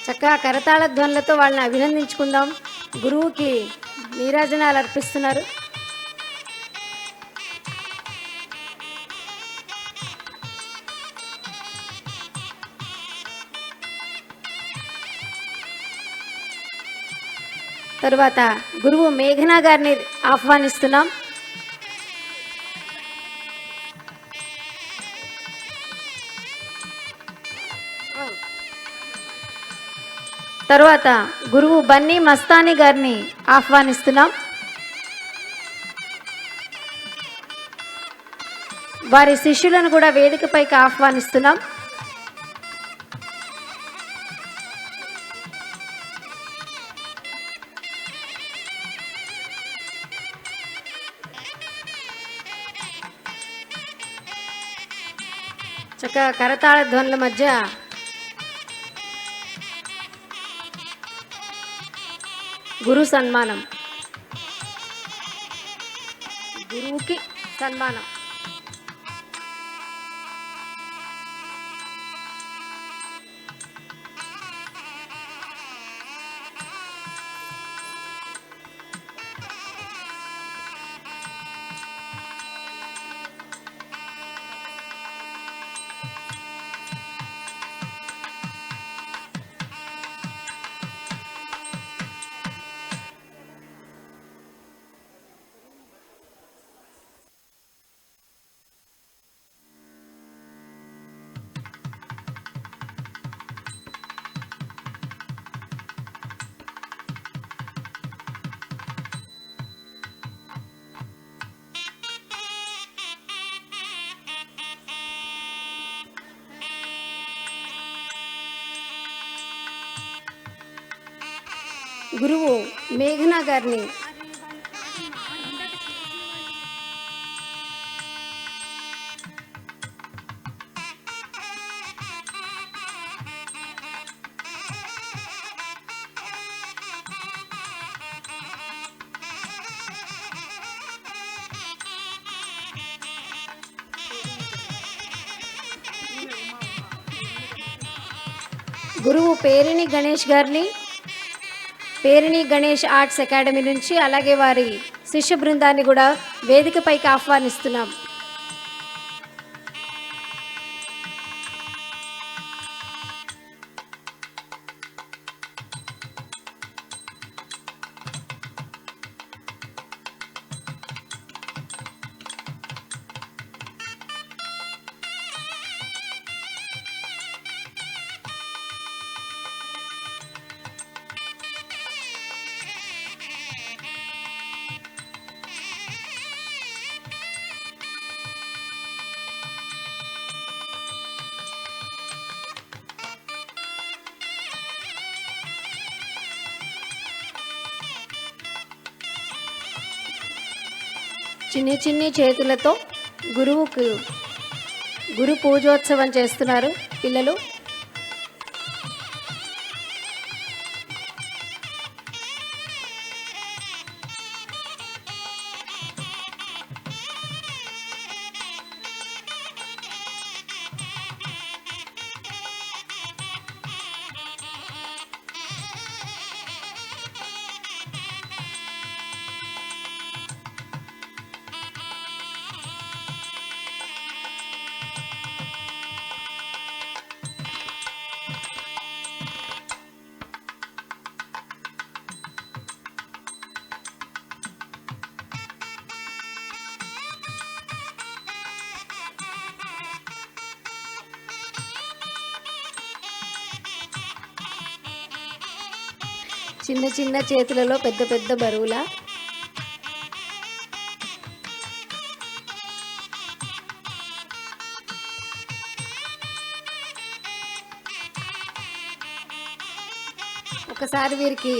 చక్కగా కరతాళ ధ్వనులతో వాళ్ళని అభినందించుకుందాం. గురువుకి నీరాజనాలు అర్పిస్తున్నారు. తరువాత గురువు మేఘనా గారిని ఆహ్వానిస్తున్నాం. తరువాత గురువు బన్నీ మస్తానీ గారిని ఆహ్వానిస్తున్నాం. వారి శిష్యులను కూడా వేదికపైకి ఆహ్వానిస్తున్నాం. చక్కగా కరతాళ ధ్వనుల మధ్య గురు సన్మానం, గురువుకి సన్మానం. గురువు మేఘనా గారిని గురువు పేరిణి గణేష్ గారిని పేరిణి గణేష్ ఆర్ట్స్ అకాడమీ నుంచి, అలాగే వారి శిష్య బృందాన్ని కూడా వేదికపైకి ఆహ్వానిస్తున్నాం. చిన్ని చిన్ని చేతులతో గురువుకు గురు పూజోత్సవం చేస్తున్నారు పిల్లలు. చిన్న చిన్న చేతులలో పెద్ద పెద్ద బరువుల ఒకసారి వీరికి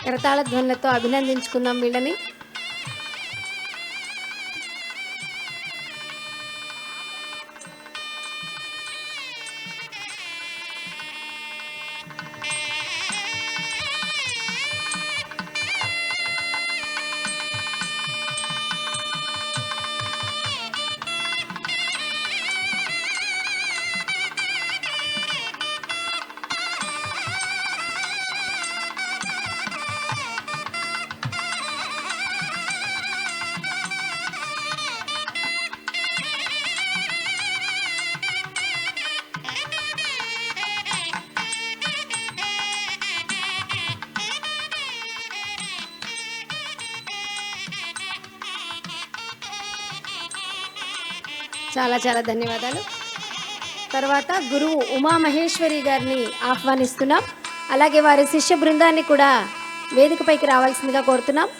కరతాళ ధ్వనులతో అభినందించుకుందాం వీళ్ళని. చాలా చాలా ధన్యవాదాలు. తర్వాత గురువు ఉమామహేశ్వరి గారిని ఆహ్వానిస్తున్నాం. అలాగే వారి శిష్య బృందాన్ని కూడా వేదికపైకి రావాల్సిందిగా కోరుతున్నాం.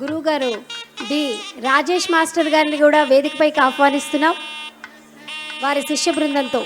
గురువు గారు డి రాజేష్ మాస్టర్ గారిని కూడా వేదికపైకి ఆహ్వానిస్తున్నాం వారి శిష్య బృందంతో.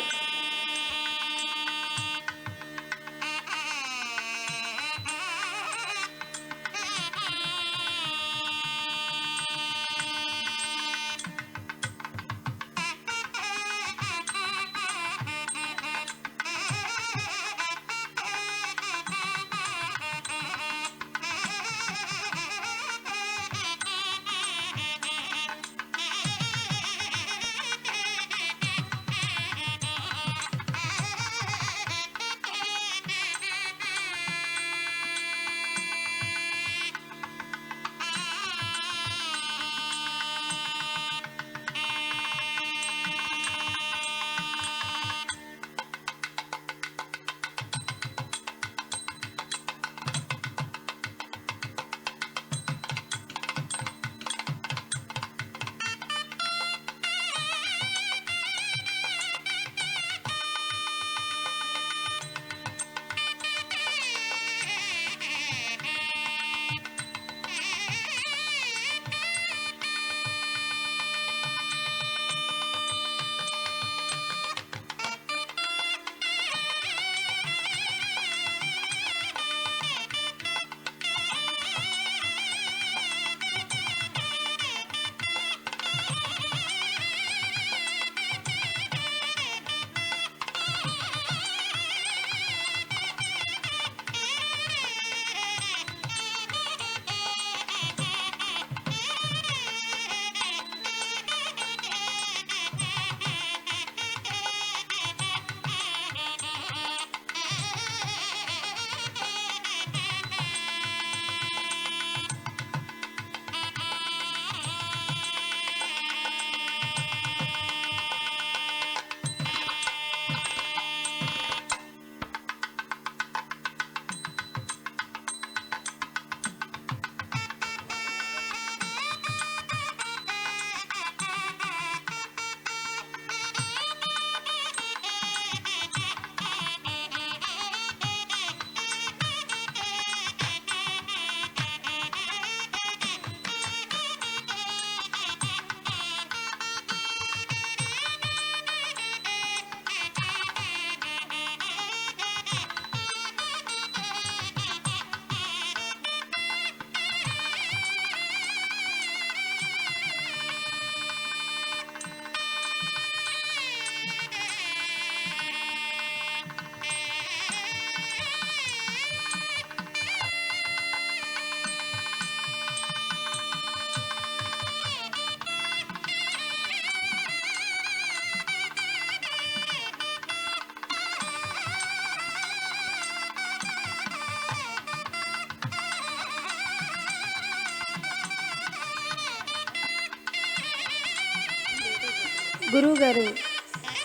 గురువు గారు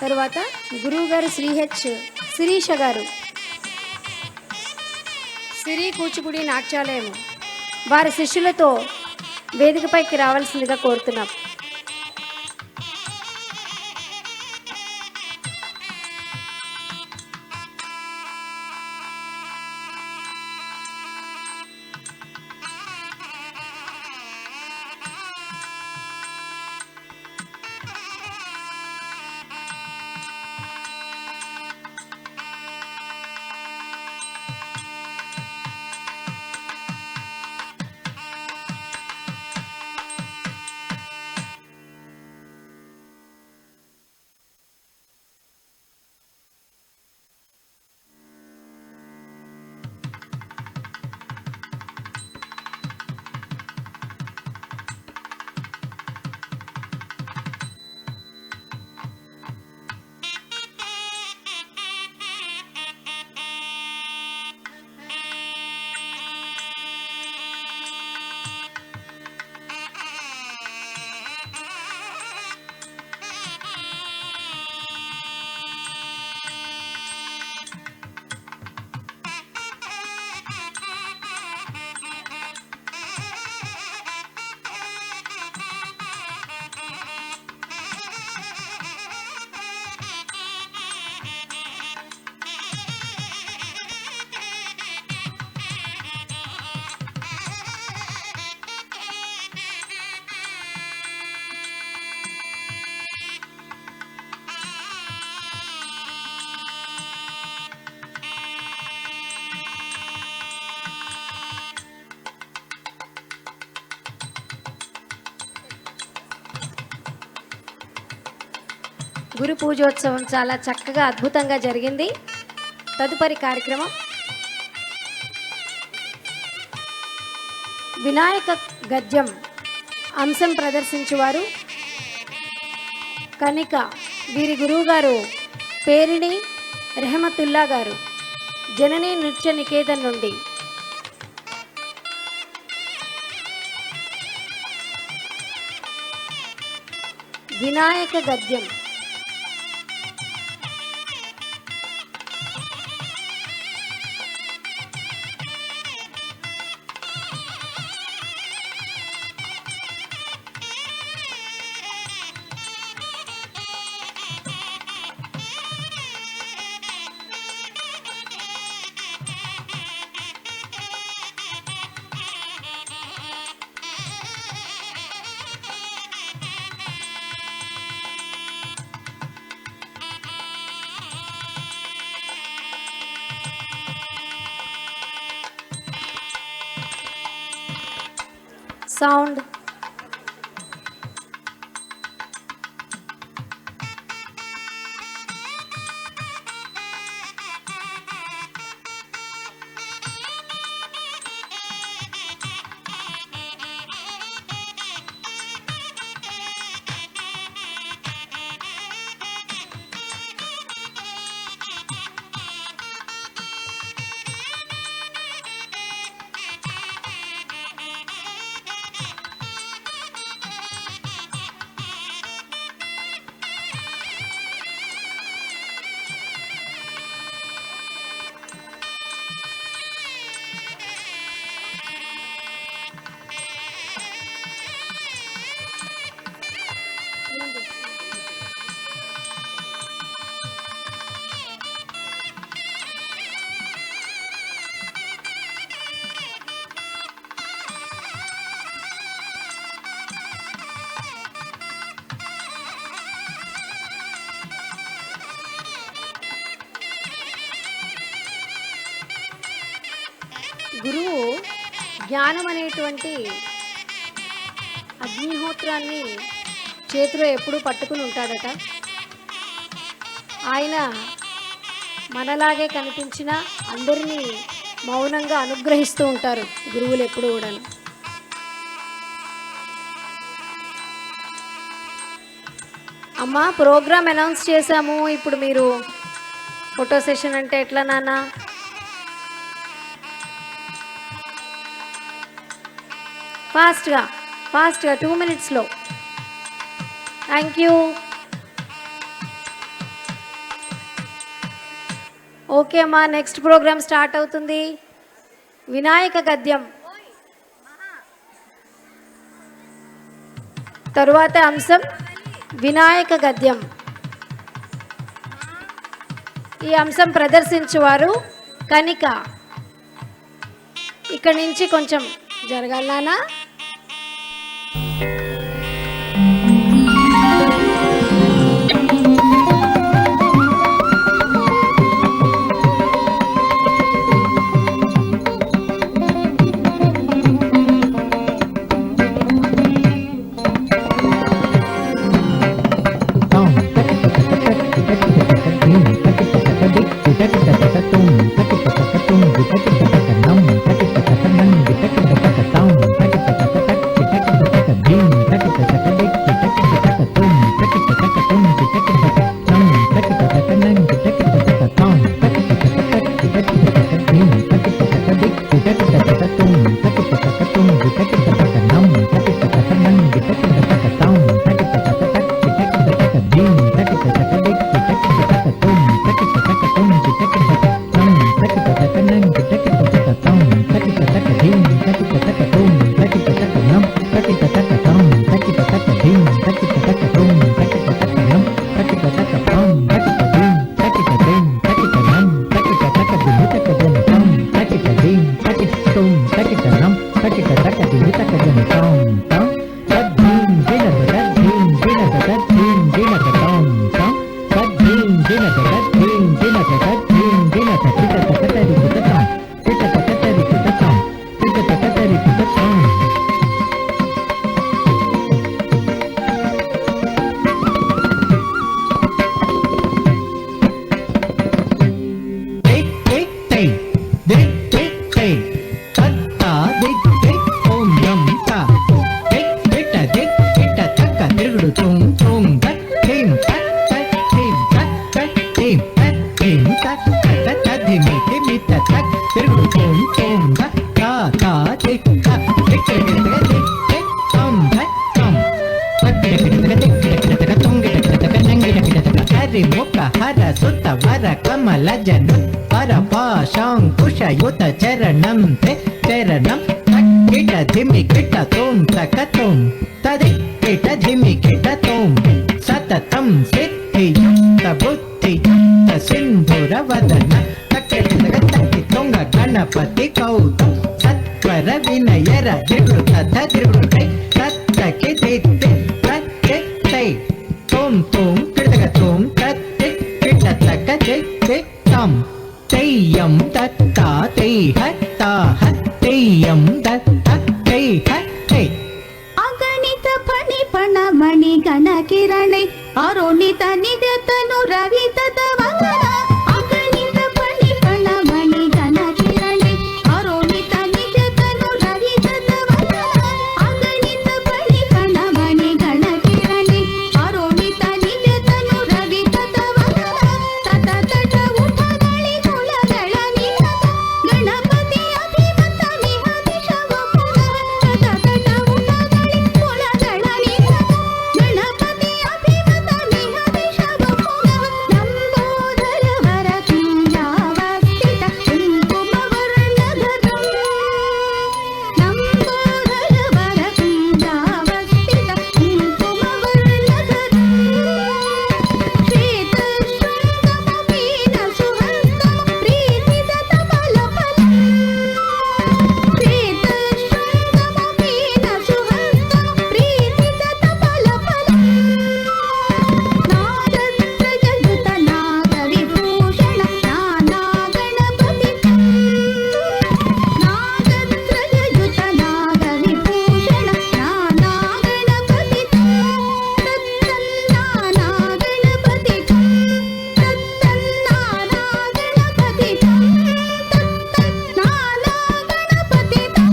తర్వాత గురువు గారు శిరీష గారు సిరి కూచిపూడి నాట్యాలయం వారి శిష్యులతో వేదికపైకి రావాల్సిందిగా కోరుతున్నాం. గురు పూజోత్సవం చాలా చక్కగా అద్భుతంగా జరిగింది. తదుపరి కార్యక్రమం వినాయక గద్యం అంశం ప్రదర్శించువారు కనిక. వీరి గురువు గారు పేరిణి రెహమతుల్లా గారు, జననీ నృత్య నికేతన్ నుండి. వినాయక గద్యం. సౌండ్. గురువు జ్ఞానం అనేటువంటి అగ్నిహోత్రాన్ని చేతిలో ఎప్పుడూ పట్టుకుని ఉంటాడట. ఆయన మనలాగే కనిపించిన అందరినీ మౌనంగా అనుగ్రహిస్తూ ఉంటారు గురువులు ఎప్పుడు కూడా. అమ్మా, ప్రోగ్రామ్ అనౌన్స్ చేశాము, ఇప్పుడు మీరు ఫోటో సెషన్ అంటే ఎట్లా నాన్న? ఫాస్ట్గా 2 minutesలో. Thank you. ఓకే అమ్మా, నెక్స్ట్ ప్రోగ్రామ్ స్టార్ట్ అవుతుంది. వినాయక గద్యం తరువాత అంశం వినాయక గద్యం. ఈ అంశం ప్రదర్శించువారు కనిక. ఇక్కడి నుంచి కొంచెం జరగాలనా? తిరుగుడు తోం తోం ధ తా తా టిక్ ట టిక్ టిక్ టిక్ టిక్ తోం ధ తోం తక్కిట కిట టిక్ తొంగిట కిట నంగిట కిట హరి ముఖ హర సుత వర కమల జను వర పాశాంకుశయుత చరణం తే చరణం తక్కిట ధిమి కిట తోం తక తోం తది కిట ధిమి కిట తోం సతతం సిద్ధియుక్త బుద్ధియుక్త సింధుర వదన తక్కిట తక్కి తొంగ గణపతి కౌతు సత్వర వినయర తిరుగుడు తథ తిరుగుడు తై తత్తకి తిత్తి ప్రత్తి తై తోం తోం కిటక తోం తత్తి కిట తక జై జై తం తెయ్యం దత్తా తెయ్హ తాహ తెయ్యం దత్త తెయ్హ తై ಅಗಣಿತ ಫಣಿ ಪಣ ಮಣಿ ಗಣ ಕಿರಣೈ ಅರುಣಿತ ನಿಜತನು ರವಿತದ ವದನ ಅಗಣಿತ ಫಣಿ ಪಣ ಮಣಿ ಗಣ ಕಿರಣೈ ಅರುಣಿತ ನಿಜತನು ರವಿತದ ವದನ ಅಗಣಿತ ಫಣಿ ಪಣ ಮಣಿ ಗಣ ಕಿರಣೈ ಅರುಣಿತ ನಿಜತನು ರವಿತದ ವದನ ತತ ತಟ ಉಠಗಳಿ ಕುಲಗಳ ನಿನತ ಗಣಪತಿ ಅಭಿಮತ ಮಿಹತಿ ಶವ ಪುನಃ ತತ ತಟ ಉಠಗಳಿ ಕುಲಗಳ ನಿನತ ಗಣಪತಿ ಅಭಿಮತ ಮಿಹತಿ ಶವ ಪುನಃ ಲಂಬೋದರ ವರ ಕುಂಜಾವಸ್ಥಿತ ಕುಂಕುಮ ವರ್ಣಧರಂ ಲಂಬೋದರ ವರ ಕುಂಜಾವಸ್ಥಿತ ಕುಂಕುಮ ವರ್ಣಧರಂ ಶ್ವೇತ ಶೃಂಗಮುಖೀನ ಸುಹಸ್ತಂ ಪ್ರೀತಿದ ತಮಲಫಲಂ ಶ್ವೇತ ಶೃಂಗಮುಖೀನ ಸುಹಸ್ತಂ ಪ್ರೀತಿದ ತಮಲಫಲಂ ನಾಗತ್ರಜಯುತ ನಾಗ ವಿಭೂಷಣ ನಾನಾ ಗಣಪತಿತಂ ನಾಗತ್ರಜಯುತ ನಾಗ ವಿಭೂಷಣ ನಾನಾ ಗಣಪತಿತಂ ತತ್ತನ್ನಾನಾ ಗಣಪತಿತಂ ತತ್ತನ್ನಾನಾ ಗಣಪತಿತಂ ತತ್ತನ್ನಾನಾ ಗಣಪತಿತಂ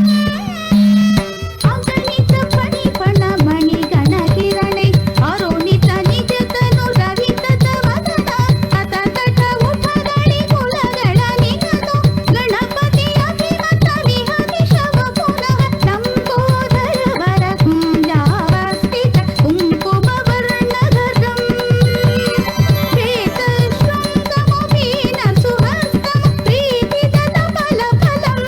ಅಗಣಿತ ಫಣಿ ಫಣ ಮಣಿ ಗಣ ಕಿರಣೈ ಅರುಣಿತ ನಿಜತನು ರವಿತದ ವದನ ತತ ತಟ ಉಠಗಳಿ ಕುಲಗಳ ನಿನತು ಗಣಪತಿ ಅಭಿಮತ ವಿಹತಿ ಶವ ಪುನಃ ಲಂಬೋದರ ವರ ಕುಂಜಾವಸ್ಥಿತ ಕುಂಕುಮ ವರ್ಣಧರಂ ಶ್ವೇತ ಶೃಂಗಮುಖೀನ ಸುಹಸ್ತಂ ಪ್ರೀತಿದ ತಮಲಫಲಂ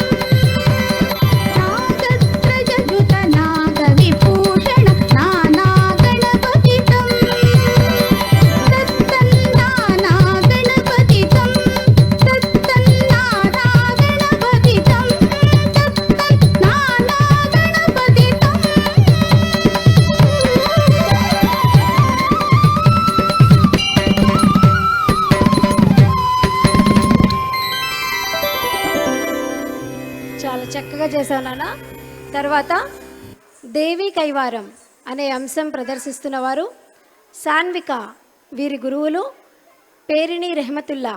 ನಾಗತ್ರಜಯುತ ನಾಗ ವಿಭೂಷಣ ನಾನಾ ಗಣಪತಿತಂ ತತ್ತನ್ನಾನಾ ಗಣಪತಿತಂ ತತ್ತನ್ನಾನಾ ಗಣಪತಿತಂ ತತ್ತನ್ನಾನಾ ಗಣಪತಿತಂ చాలా చక్కగా చేశావు నాన్న. తర్వాత దేవి కైవారం అనే అంశం ప్రదర్శిస్తున్నవారు సాన్విక, వీరి గురువులు పేరిణి రెహమతుల్లా,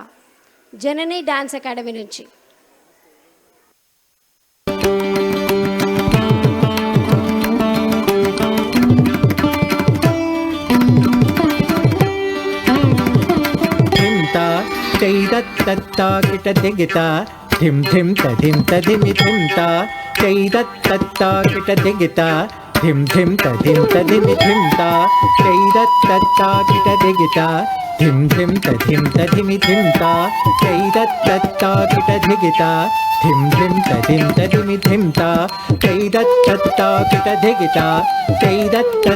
జనని డాన్స్ అకాడమీ నుంచి. ధింత చైదత్తా కిట దిగిత ధిం ధిం తధిం తధిమి ధింత చైదత్తా కిట దిగిత ధిం ధిం తధిం తధిమి ధింత చైదత్తా కిట దిగిత ధిం ధిం తధిం తధిమి ధింత చైదత్తా కిట దిగిత ధిం ధిం తధిం తధిమి ధింత చైదత్తా కిట దిగిత చైదత్తా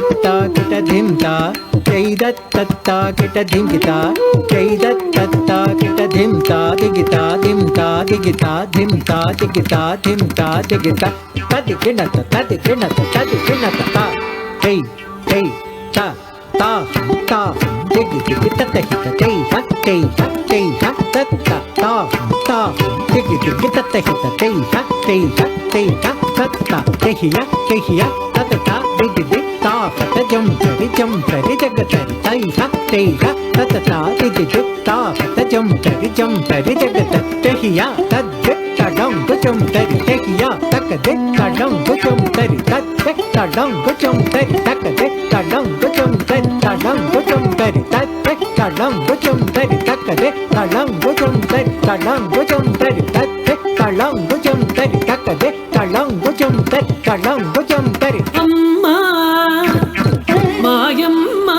కిట ధింత చైదత్తా కిట దిగిత చైదత్తా కిట ధింత దిగిత ధింత దిగిత ధింత దిగిత ధింత దిగిత తది కిణత తది కిణత తది కిణత తా హై హై తా తా తా దిగి దిగి తత హిత తై హ తై హ తై హ తత్త తా తా దిగి దిగి తత హిత తై హ తై హ తై హ తత్త తెహియ తెహియ తత తా దిగి ది తా హత జం తరి జగతరి తై హ తై హ తత తా దిగి ది తా హత జం తరి జగత తెహియ తద్ తడం గుచం తరి తెహియ తక ది తడం గుచం తరి తత్ తడం గుచం తరి తక ది తడం గుచం తరి తడం గుచం తరి తత్ తడం గుచం తరి తక ది తడం గుచం తరి తళంగుజం తరి తత్తే తళంగుజం తరి తక్కదే తళంగుజం తరి తళంగుజం తరి. అమ్మా మాయమ్మ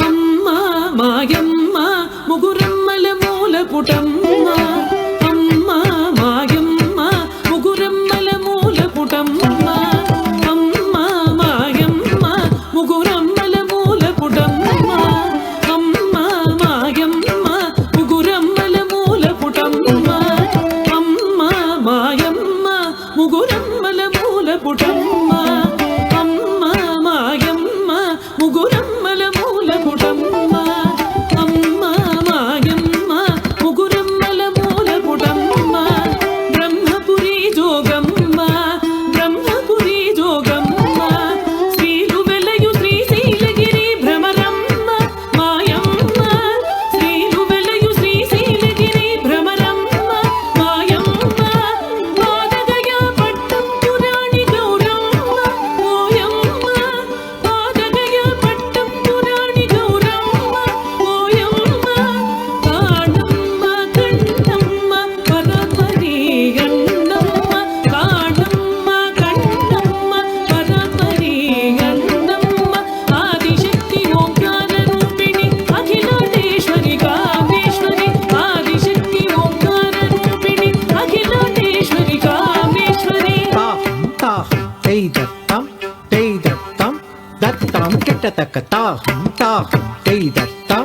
అమ్మా మాయమ్మ ముగురమ్మల మూల పుటమ్మ. అమ్మా మాయమ్మ ముగురమ్మల మూల పుటమ్మ. అమ్మా మాయమ్మ ముగురమ్మల మూల పుటమ్మ. అమ్మా మాయమ్మ ముగురమ్మల మూల పుటమ్మ. అమ్మా మాయమ్మ ముగురమ్మల మూల పుటమ్మ. అమ్మా మాయమ్మ ముగురమ్మల మూల పుటమ్మ. అమ్మా మాయమ్మ ముగురమ్మల మూల పుటమ్మ. బ్రహ్మపురి జోగమ్మ బ్రహ్మపురి జోగమ్మ. శ్రీలు వెలయు శ్రీశైలగిరి భ్రమరమ్మ మాయమ్మ. శ్రీలు వెలయు శ్రీశైలగిరి భ్రమరమ్మ మాయమ్మ. పాదగయ పట్టం పురాణి గౌరమ్మ ఓయమ్మ. పాదగయ పట్టం పురాణి గౌరమ్మ ఓయమ్మ. కాణమ్మ కన్నమ్మ పరపరి గన్నమ్మ. కాణమ్మ కన్నమ్మ పరపరి గన్నమ్మ. ఆదిశక్తి ఓంకార రూపిణి అఖిలాండేశ్వరి కామేశ్వరి. ఆదిశక్తి ఓంకార రూపిణి అఖిలాండేశ్వరి కామేశ్వరి. తాహం తాహం తై దత్తం తై దత్తం దత్తం కిటతక తాహం తాహం తై దత్తం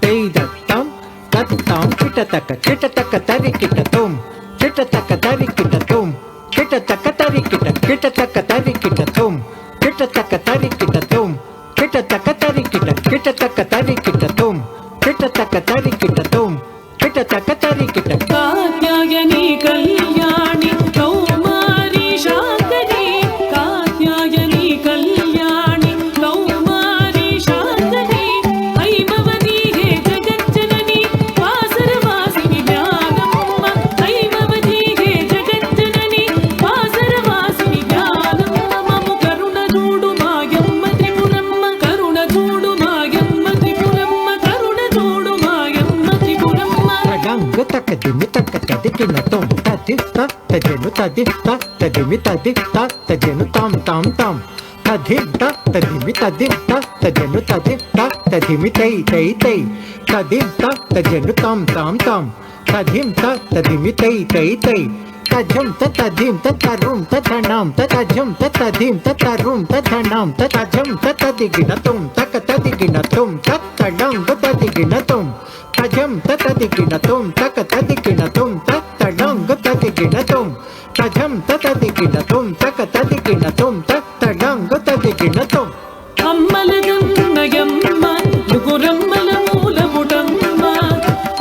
తై దత్తం దత్తం కిటతక కిటతక తరి కిటతుం కిటతక తరి కిటతుం కిటతక తరి కిట కిటతక తరి కిటతుం కిటతక తరి కిటతుం కిటతక తరి కిట కిటతక తరి కిటతుం కిటతక తరి కిటతుం కిటతక తరి కిట. కాత్యాయని కళ్యాణి కౌమారి శాంతని. కాత్యాయని కళ్యాణి కౌమారి శాంతని. ఐమవతి హే జగజ్జనని వాసరవాసిని జ్ఞానమ్మ. ఐమవతి హే జగజ్జనని వాసరవాసిని జ్ఞానమ్మ. మము కరుణ చూడు మాయమ్మ త్రిపురమ్మ. కరుణ చూడు మాయమ్మ త్రిపురమ్మ. కరుణ చూడు మాయమ్మ త్రిపురమ్మ. తడంగు తక దిమి తక తదికిన తోం తది త తజను తది త తదిమి తది త తజను తాం తాం తాం తది త తదిమి తది త తజను తది త తదిమి తై తై తై తది త తజను తాం తాం తాం తదిం త తదిమి తై తై తై తజం త తదిం త తరుం త ధనాం త తజం త తదిం త తరుం త ధనాం త తజం త తదిగిన తుం తక తదిగిన తుం తక్ తడంగు తదిగిన తుం తజం త తదిగిన తుం తక తదిగిన తుం తక్ తడంగు తదిగిన తుం తజం త తదిగిన తుం తక తదిగిన తుం తక్ తడంగు తదిగిన తుం. అమ్మల గన్నయమ్మ ముగురమ్మల మూల పుటమ్మ.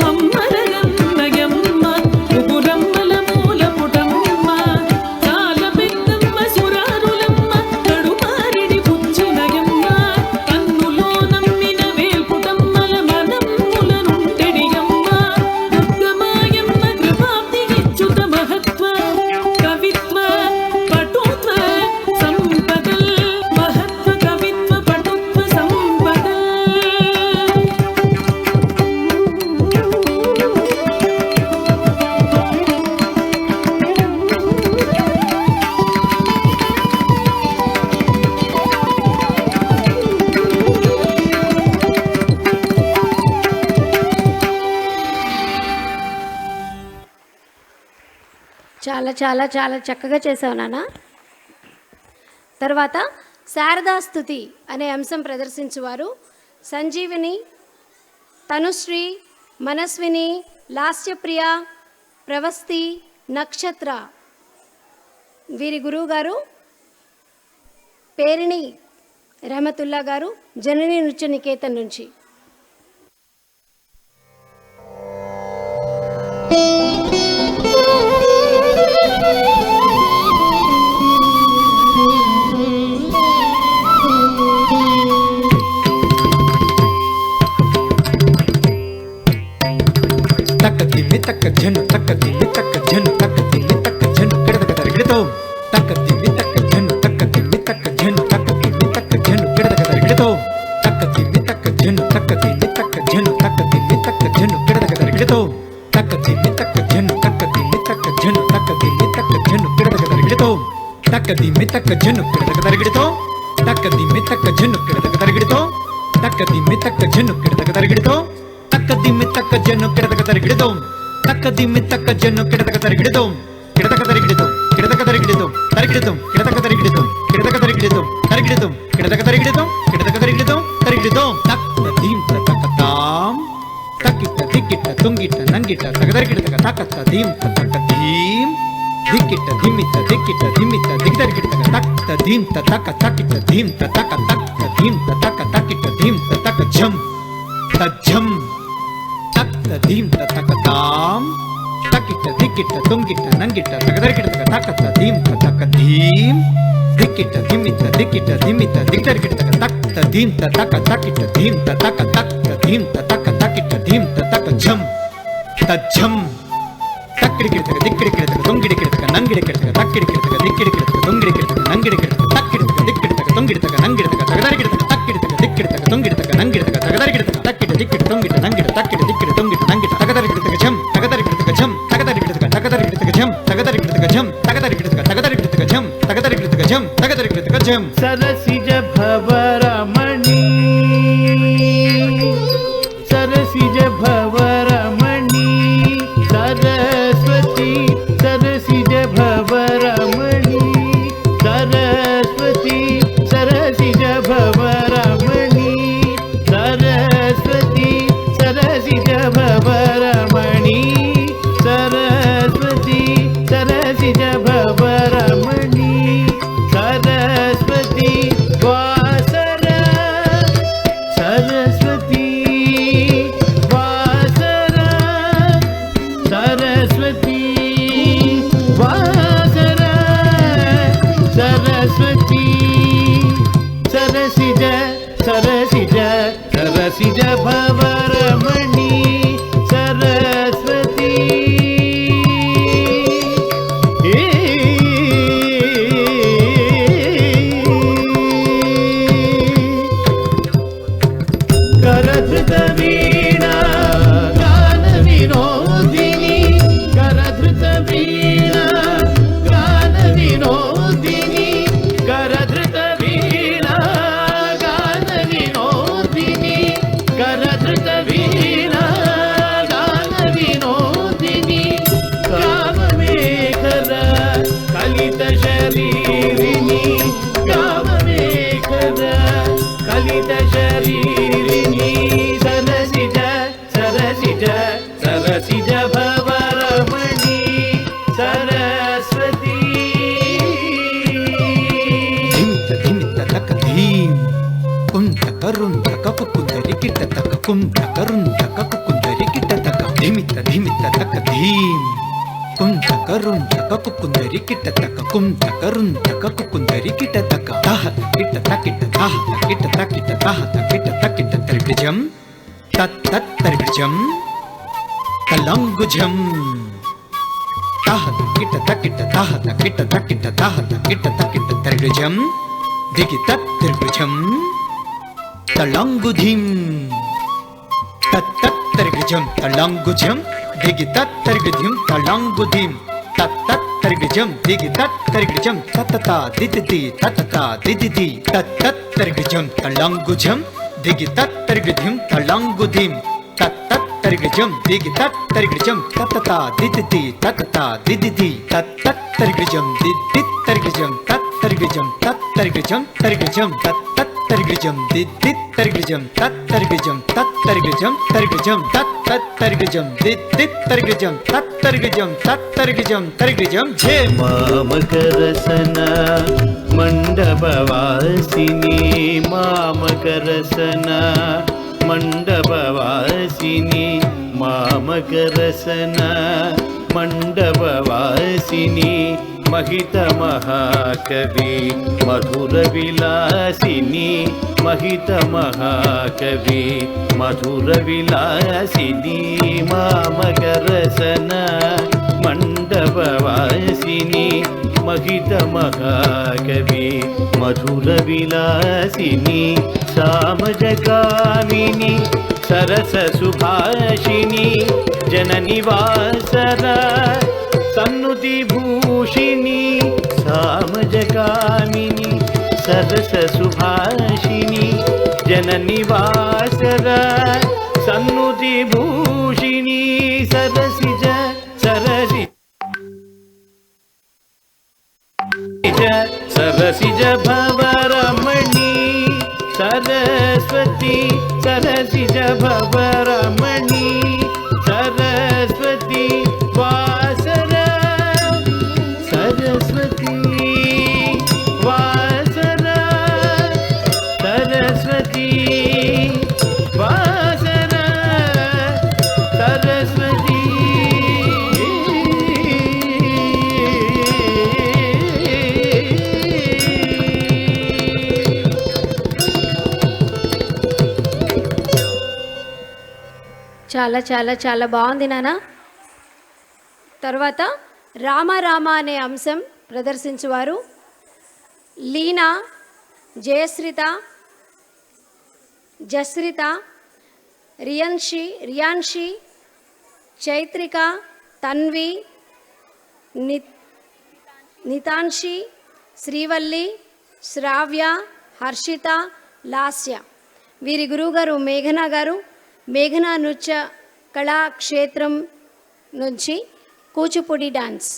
అమ్మల గన్నయమ్మ ముగురమ్మల మూల పుటమ్మ. చాలా పెద్దమ్మ సురారులమ్మ కడుమారిడి పుచ్చినయమ్మ. కన్నులో నమ్మిన వేల్పుటమ్మల మనమ్ముల నుండెడియమ్మ. దుర్గమాయమ్మ కృపాబ్ది నిచ్చుత మహత్వ కవిత్వ పటుత్వ సంపదల్. మహత్వ కవిత్వ పటుత్వ సంపదల్. చాలా చాలా చాలా చక్కగా చేసావు నాన్న. తర్వాత శారదాస్తుతి అనే అంశం ప్రదర్శించువారు సంజీవిని, తనుశ్రీ, మనస్విని, లాస్యప్రియ, ప్రవస్తి, నక్షత్ర. వీరి గురువు గారు పేరిణి రహమతుల్లా గారు, జనని నృత్య నికేతన్ నుంచి. తక్క తిమ్మి తక్క జను తక్క తిమ్మి తక్క జను తక్క తిమ్మి తక్క జను గిడదక తరిగిడతో తక్క తిమ్మి తక్క జను తక్క తిమ్మి తక్క జను తక్క తిమ్మి తక్క జను గిడదక తరిగిడతో తక్క తిమ్మి తక్క జను తక్క తిమ్మి తక్క జను తక్క తిమ్మి తక్క జను గిడదక తరిగిడతో తక్క జను తక్క దిమ్మి తక్క జను తక్క దిమ్మి తక్క జను కిడతక తరిగిడితో తక్క దిమ్మి తక్క జను కిడతక తరిగిడితో తక్క దిమ్మి తక్క జను కిడతక తరిగిడితో తక్క దిమ్మి తక్క జను కిడతక తరిగిడితో తక్క దిమ్మి తక్క జను కిడతక తరిగిడితో తక్క దిమ్మి తక్క జను కిడతక తరిగిడితో కిడతక తరిగిడితో కిడతక తరిగిడితో తరిగిడితో కిడతక తరిగిడితో కిడతక తరిగిడితో తరిగిడితో కిడతక తరిగిడితో కిడతక తరిగిడితో తరిగిడితో తక్క దీం తక్క తాం తక్కిట దిక్కిట తుంగిట నంగిట తగదరికిట తకత్త దీం తక్క దీం దిక్కిట దిమ్మిత దిక్కిట దిమ్మిత దిగదరికిట తక్క దీం తక్క తక్కిట దీం తక్క తక్క దీం తక్క తక్కిట దీం తక్క ఝం తజ్జం తక్క దీం తక్క తాం తక్కిట దిక్కిట తుంగిట నంగిట తగదరికిట తకత్త దీం తక్క దీం దిక్కిట దిమ్మిత దిక్కిట దిమ్మిత దిగదరికిట తక్క దీం తక్క తక్కిట దీం తక్క తక్క దీం తక్క తక్కిట దీం తక్క ఝం తజ్జం తక్కిడికిడతక దిక్కిడికిడతక దొంగిడికిడతక నంగిడికిడతక తక్కిడికిడతక దిక్కిడికిడతక దొంగిడికిడతక నంగిడికిడతక తక్కిడితక దిక్కిడతక దొంగిడితక నంగిడితక తగదరికిడతక తక్కిడితక దిక్కిడతక దొంగిడితక నంగిడితక తగదరికిడతక తక్కిడి దిక్కిడి దొంగిట నంగిడ తక్కిడి దిక్కిడి దొంగిట నంగిట తగదరికిడతక ఝం తగదరికిడతక ఝం తగదరికిడతక తగదరికిడతక ఝం తగదరికిడతక ఝం తగదరికిడతక తగదరికిడతక ఝం తగదరికిడతక ఝం తగదరికిడతక ఝం సరసిజ భవరమణి సరసిజ భవరమణి సరస్వతి సరసిజ భవరమణి సరస్వతి సరసిజ భవరమణి సరస్వతి సరసిజ భవరమణి సరస్వతి సరసిజ భవరమణి సరస్వతి వాసర సరస్వతి వాసర సరస్వతి వాసర సరస్వతి సరసిజ సరసిజ సరసిజ భవరమణి సరస్వతి కరధృత వీణా గాన వినోదిని కరధృత వీణా గాన వినోదిని కరధృత వీణా గాన వినోదిని కరధృత వీణా గాన వినోదిని కామమేఖర కలిత శరీరిణి కామమేఖర కలిత శరీరిణి సరసిజ సరసిజ సరసిజ భవరమణి సరస్వతి ధిమిత ధిమిత తక ధీం కుంట కరుంట కపుకుందరి కిట తక కుంట కరుంట కపుకుందరి కిట తక ధిమిత ధిమిత తక ధీం కుంట కరుంట కపుకుందరి కిట తక కుంట కరుంట కపుకుందరి కిట తక తహత కిట తకిట తహత కిట తకిట తహత కిట తకిట త్రిభుజం తత్ త్రిభుజం తలంగుజం తహత కిట తకిట తహత కిట తకిట తహత కిట తకిట త్రిభుజం దిగి తత్ త్రిభుజం తలంగుధిం తత్ త్రిభుజం తలంగుజం దిగి తత్ త్రిభుజం తలంగుధిం తత్ త్రిభుజం దిగి తత్ త్రిభుజం తతత దిదిది తతత దిదిది తత్ త్రిభుజం తలంగుజం దిగి తత్ త్రిభుజం తలంగుధిం తత్ త్రిభుజం దిగి తత్ త్రిభుజం తతత దిదిది తతత దిదిది తత్ త్రిభుజం దిది త్రిభుజం తత్ త్రిభుజం తత్ త్రిభుజం త్రిభుజం తత్ త్రిభుజం దిది త్రిభుజం తత్ త్రిభుజం తత్ త్రిభుజం త్రిభుజం తత్ త్రిభుజం దిది త్రిభుజం తత్ త్రిభుజం తత్ త్రిభుజం త్రిభుజం ఝే మామకరసన మండపవాసిని మామకరసన మండపవాసిని మామకరసన మండపవాసిని महित महाकवि मधुर विलासिनी महित महाकवि मधुर विलासिनी मामकरसन मंडपवासिनी महित महाकवि मधुर विलासिनी सामजकामिनी सरस सुभाषिनी जननिवासर सन्नुतिभूषिणी सामजकामिनी सरससुभाषिणी जननिवासर सन्नुतिभूषिणी सरसिज सरसिज भवरमणि सरस्वती सरसिज भवरमणि सरस्वती वासर सरस्वती वासर सरस्वती वासर सरस्वती చాలా చాలా చాలా బాగుంది నాన్న. తర్వాత రామ రామ అనే అంశం ప్రదర్శించువారు లీనా, జయశ్రిత, జస్రిత, రియాన్షి, చైత్రిక, తన్వి, నితాన్షి, శ్రీవల్లి, శ్రావ్య, హర్షిత, లాస్య. వీరి గురువుగారు మేఘనా గారు. మేఘనా నృత్య కళాక్షేత్రం నుంచి Kuchipudi dance.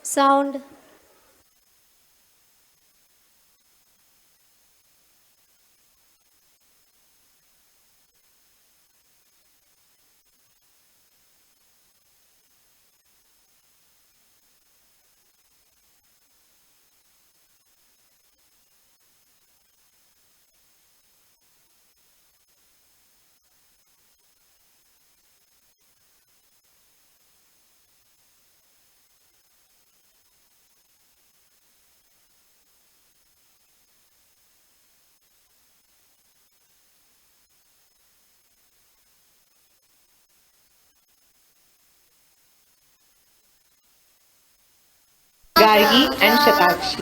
Sound. Gargi and Shatakshi.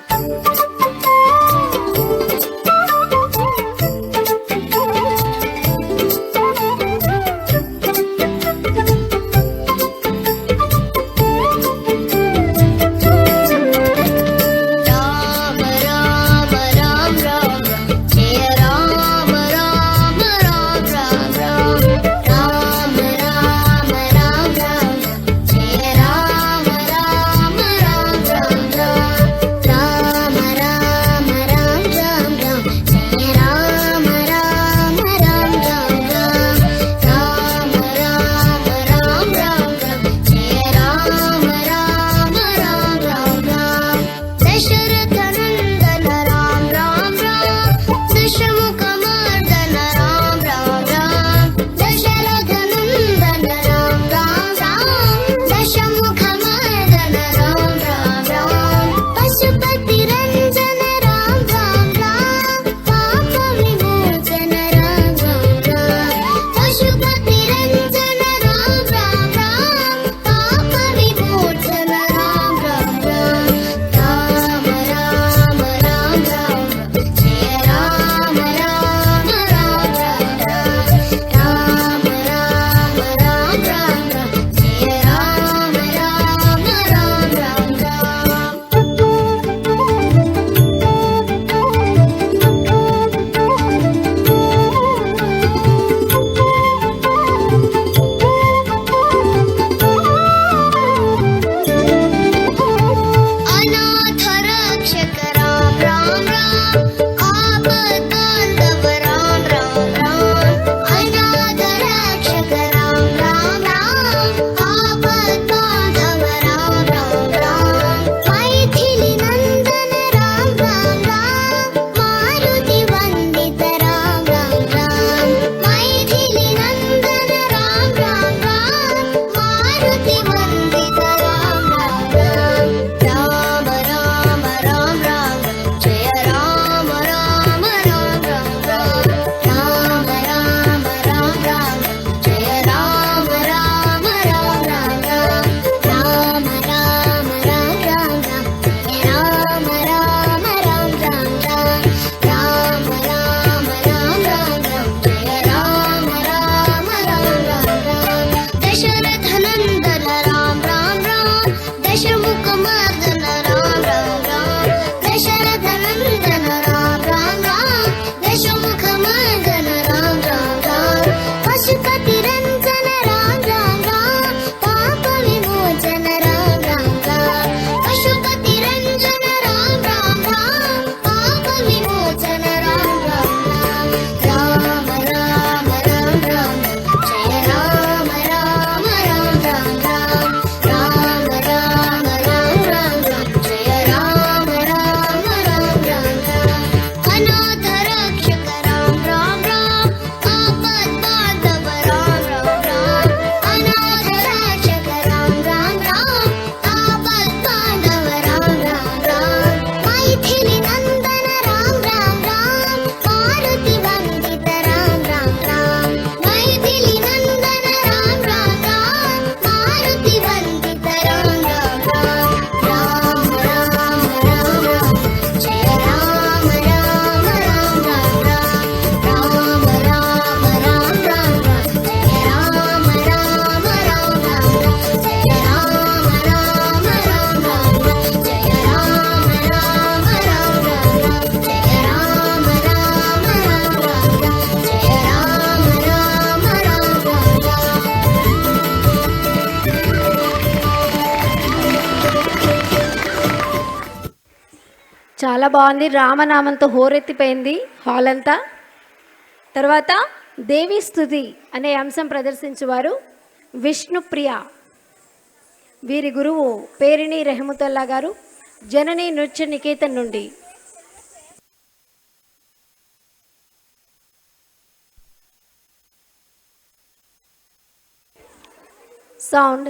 Maithili Nandan చాలా బాగుంది. రామనామంతో హోరెత్తిపోయింది హాల్ అంతా. తర్వాత దేవి స్తుతి అనే అంశం ప్రదర్శించేవారు విష్ణుప్రియ. వీరి గురువు పేరిణి రెహమతుల్లా గారు, జనని నృత్య నికేతన్ నుండి. సౌండ్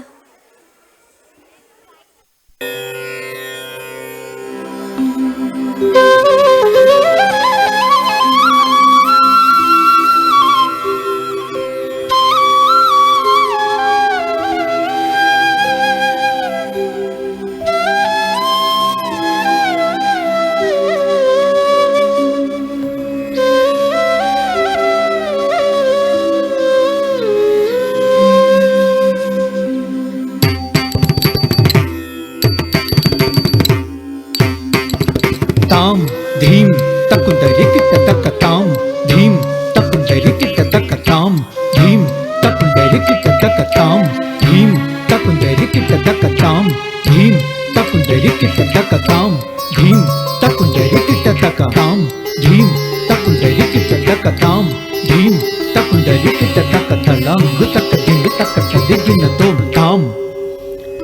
తాం ధీం తక్కుందరి కిట్ట తక్క తాం ధీం తక్కుందరి కిట్ట తక్క తాం ధీం తక్కుందరి కిట్ట తక్క తాం ధీం తక్కుందరి కిట్ట తక్క తాం ధీం తక్కుందరి కిట్ట తక్క తాం ధీం తక్కుందరి కిట్ట తక్క తాం ధీం తక్కుందరి కిట్ట తక్క తాం ధీం తక్కుందరి కిట్ట తక్క తలాం గుతక్క దింగు తక్క తదిగిన తోం తాం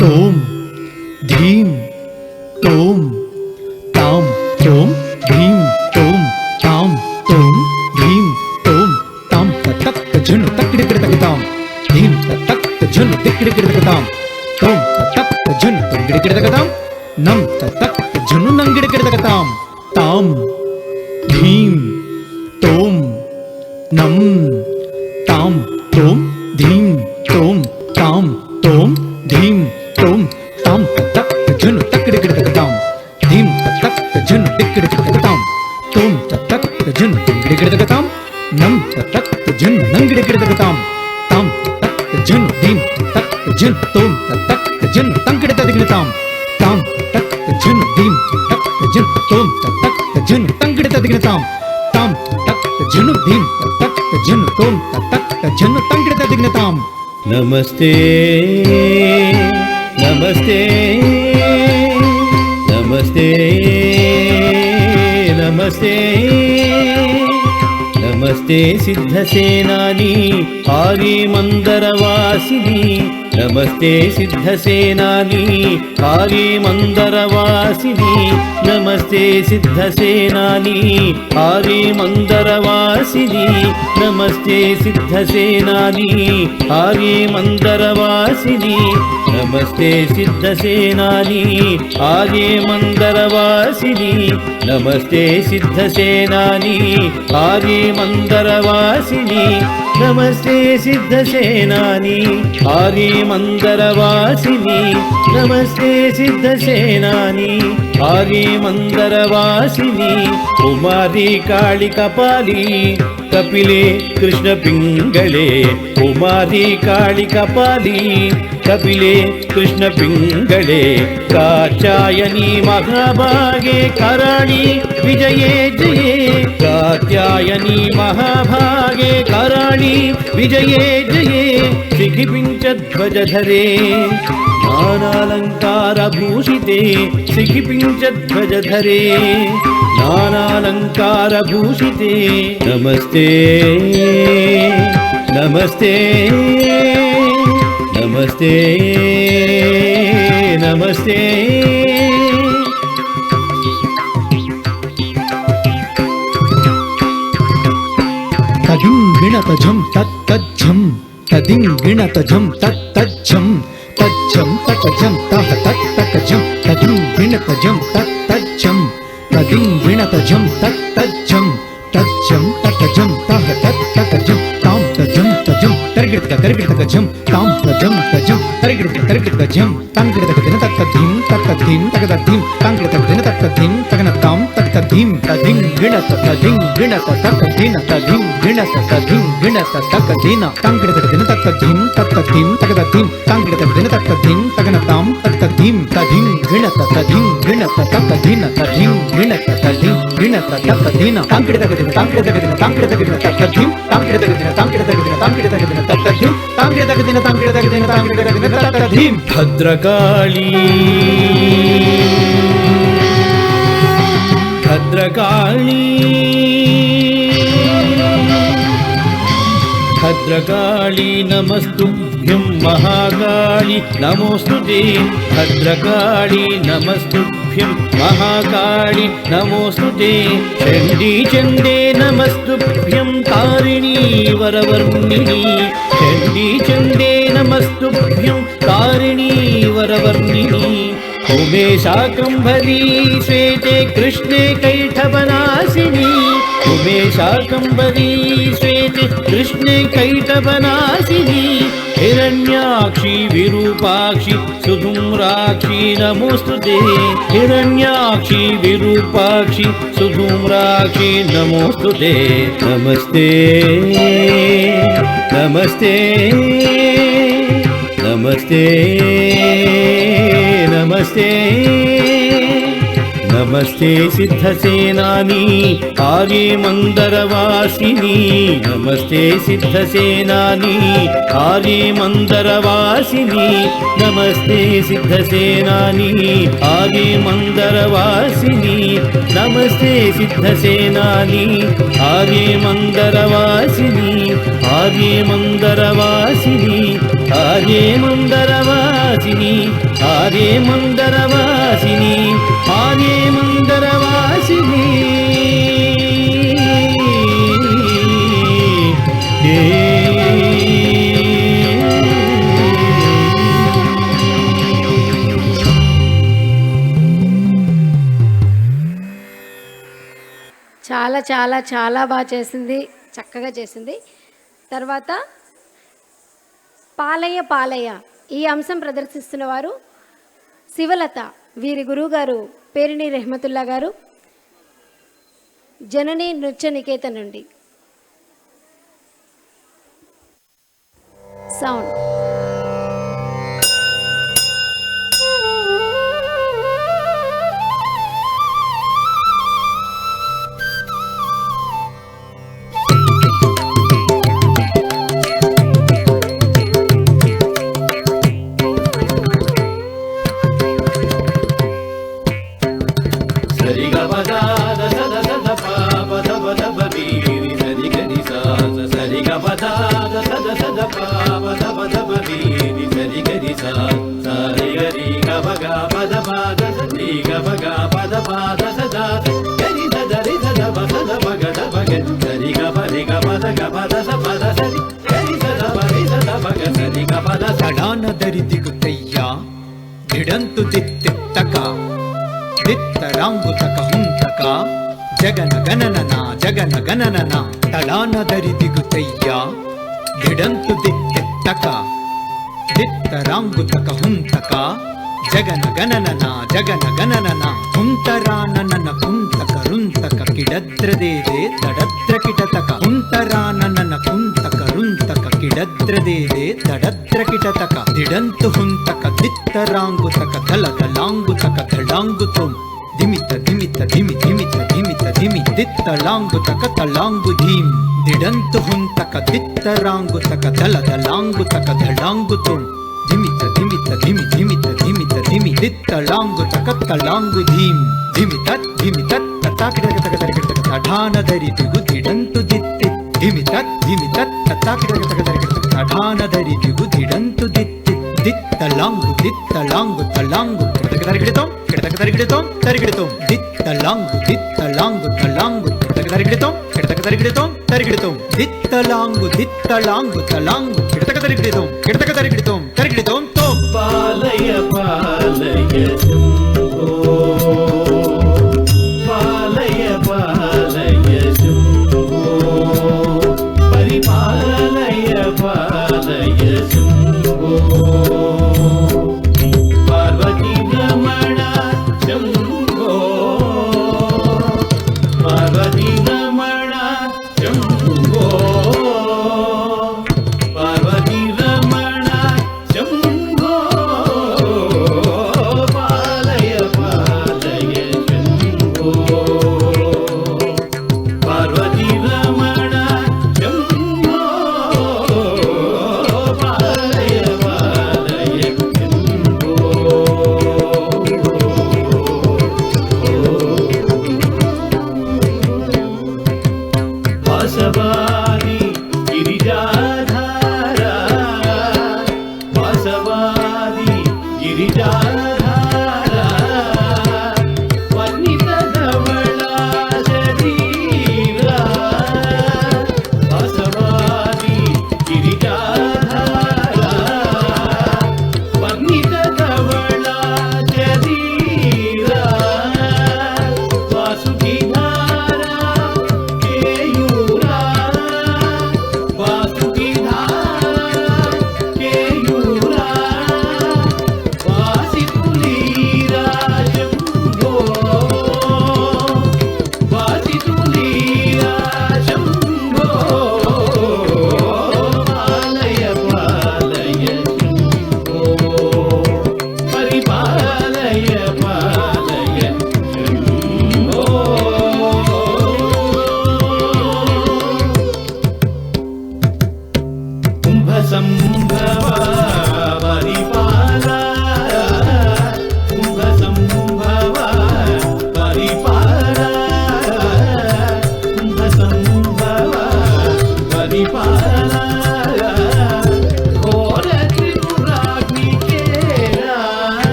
తోం ధీం తోం తాం తోం ధీం తోం తాం తోం ధీం తోం తాం తక్క జును తక్కిడి తగ్గతాం ధీం తక్క జును తిక్కిడి తగ్గతాం తోం తక్క జును తంగిడి తగ్గతాం నం తక్క జును నంగిడి తగ్గతాం తాం ధీం తోం నం తాం తోం ధీం తోం తాం తోం ధీం తోం తాం తక్క జును తక్కిడి తగ్గతాం ధీం తక్ జును టిక్కిడి తగ్గతాం తోం తక్ జును టింగిడి తగ్గతాం నం తక్ జును నంగిడి తగ్గతాం తాం తక్ జును ధీం తక్ జును తోం తక్ జును తంగిడి తగ్గతాం తాం తక్ జును ధీం తక్ జును తోం తక్ జును తంగిడి తగ్గతాం తాం తక్ జును ధీం తక్ జును తోం తక్ జును తంగిడి తగ్గతాం. నమస్తే నమస్తే నమస్తే నమస్తే నమస్తే సిద్ధసేనాని ఆరి మందరవాసిని నమస్తే సిద్ధసేనాని ఆరి మందరవాసిని నమస్తే సిద్ధసేనాని ఆరి మందరవాసిని నమస్తే సిద్ధసేనాని ఆరి మందరవాసిని నమస్తే సిద్ధసేనాని ఆరి మందరవాసిని నమస్తే సిద్ధసేనాని ఆరి మందరవాసిని నమస్తే సిద్ధసేనాని ఆరి మందరవాసిని నమస్తే సిద్ధసేనాని ఆరి మందరవాసిని కుమారి కాళి కపాలి కపిలే కృష్ణ పింగళే కుమారి కాళి కపాలి కపిలే కృష్ణ పింగళే కాచాయని మహాభాగే కరాళి విజయే జయే కాత్యాయని మహాభాగే కరాళి విజయే జయే సిఖిపించధ్వజధరే నానాలంకారభూషితే సిఖిపించధ్వజధరే నానాలంకారభూషితే నమస్తే నమస్తే నమస్తే నమస్తే తదిం గిణతజం తత్తజ్జం తదిం గిణతజం తత్తజ్జం తజ్జం తకజం తహ తత్తకజం తదిం గిణతజం తత్తజ్జం తదిం గిణతజం తత్తజ్జం తజ్జం తకజం తహ తత్తకజం తాం తజం తజం తరిగిడతకజం తాం తజం తజం తరిగిడతకజం తంగిడతకదిన తక్కధీం తక్కధీం తగదధీం తంగిడతకదిన తక్కధీం తగన తాం తక్కధీం తదిం గిణత తక్కధీన తదిం గిణత తదిం గిణత తక్కధీన తంగిడతకదిన తక్కధీం తగదధీం తంగిడతకదిన తక్కధీం తగన తాం తక్కధీం తదిం గిణత తక్కధీన తదిం గిణత తదిం గిణత తక్కధీన తంగిడతకదిన తంగిడతకదిన తక్కధీం తంగిడతకదిన తక్కధీం భద్రకాళీ భద్రకాళీ భద్రకాళీ నమస్తుభ్యం మహాకాళీ నమోస్తుతే భద్రకాళీ నమస్తుభ్యం మహాకాళీ నమోస్తుతే చండీ చండే నమస్తుభ్యం తారిణీ వరవర్ణిని చండీ చండే నమస్తుభ్యం తారిణీ వరవర్ణిని उमे शाकम्भरी श्वेते कृष्णे कैटभनाशिनी उमे शाकम्भरी श्वेते कृष्णे कैटभनाशिनी हिरण्याक्षी विरूपाक्षी सुधूम्राक्षी नमोस्तुते हिरण्याक्षी विरूपाक्षी सुधूम्राक्षी नमोस्तुते नमस्ते नमस्ते नमस्ते नमस्ते नमस्ते सिद्धसेनानी आर्ये मंदरवासिनी नमस्ते सिद्धसेनानी आर्ये मंदरवासिनी नमस्ते सिद्धसेनानी आर्ये मंदरवासिनी नमस्ते सिद्धसेनानी आर्ये मंदरवासिनी आर्ये मंदरवासिनी आर्ये मंदरवासिनी आर्ये मंदरवासिनी आर्ये मंदरवासिनी చాలా చాలా చాలా బాగా చేసింది, చక్కగా చేసింది. తర్వాత పాలయ్య పాలయ్య ఈ అంశం ప్రదర్శిస్తున్న వారు శివలత, వీరి గురువుగారు పేరిణి రెహమతుల్లా గారు, జనని నృత్య నికేతన్ నుండి. సౌండ్ తడానదరి దిగుతయ్యా దిడంతు దిత్తెత్తక దిత్తరాంగుతక హుంతక జగన గణనన తడానదరి దిగుతయ్యా దిడంతు దిత్తెత్తక దిత్తరాంగుతక హుంతక జగన గణనన హుంతరానన కుంతక రుంతక కిడద్రదేదే తడద్ర కిటతక హుంతరానన కుంతక రుంతక కిడద్రదేదే తడద్ర కిటతక దిడంతు హుంతక దిత్తరాంగుతక దళదలాంగుతక దళాంగుతం దిమిత దిమిత ధిమి ధిమిత ధిమిత ధిమి దిత్తలాంగుతక తలాంగు ధీం దిడంతు హుంతక దిత్తరాంగుతక దళదలాంగుతక దళాంగుతం ధిమిత ధిమిత ధిమి ధిమిత ధిమిత ధిమి దిత్తలాంగుతక తలాంగు ధీం ధిమిత ధిమిత తతాకిటక తరికిటక తఠానదరి దిగు దిడంతు దిత్తి ధిమిత ధిమిత తతాకిటక తఠానదరి దిగు దిడంతు దిత్తి దిత్తలాంగు తలాంగు తరికిడతాం తరికిడతాం దిత్తలాంగు తలాంగు తరికిడతాం దిత్తలాంగు తలాంగు తరికిడతాం తో పాలయ పాలయ శంభో పాలయ పాలయ శంభో పరిపాలయ పాలయ శంభో పార్వతీ రమణ శంభో పార్వతీ రమణ శంభో పార్వతీ రమణ శంభో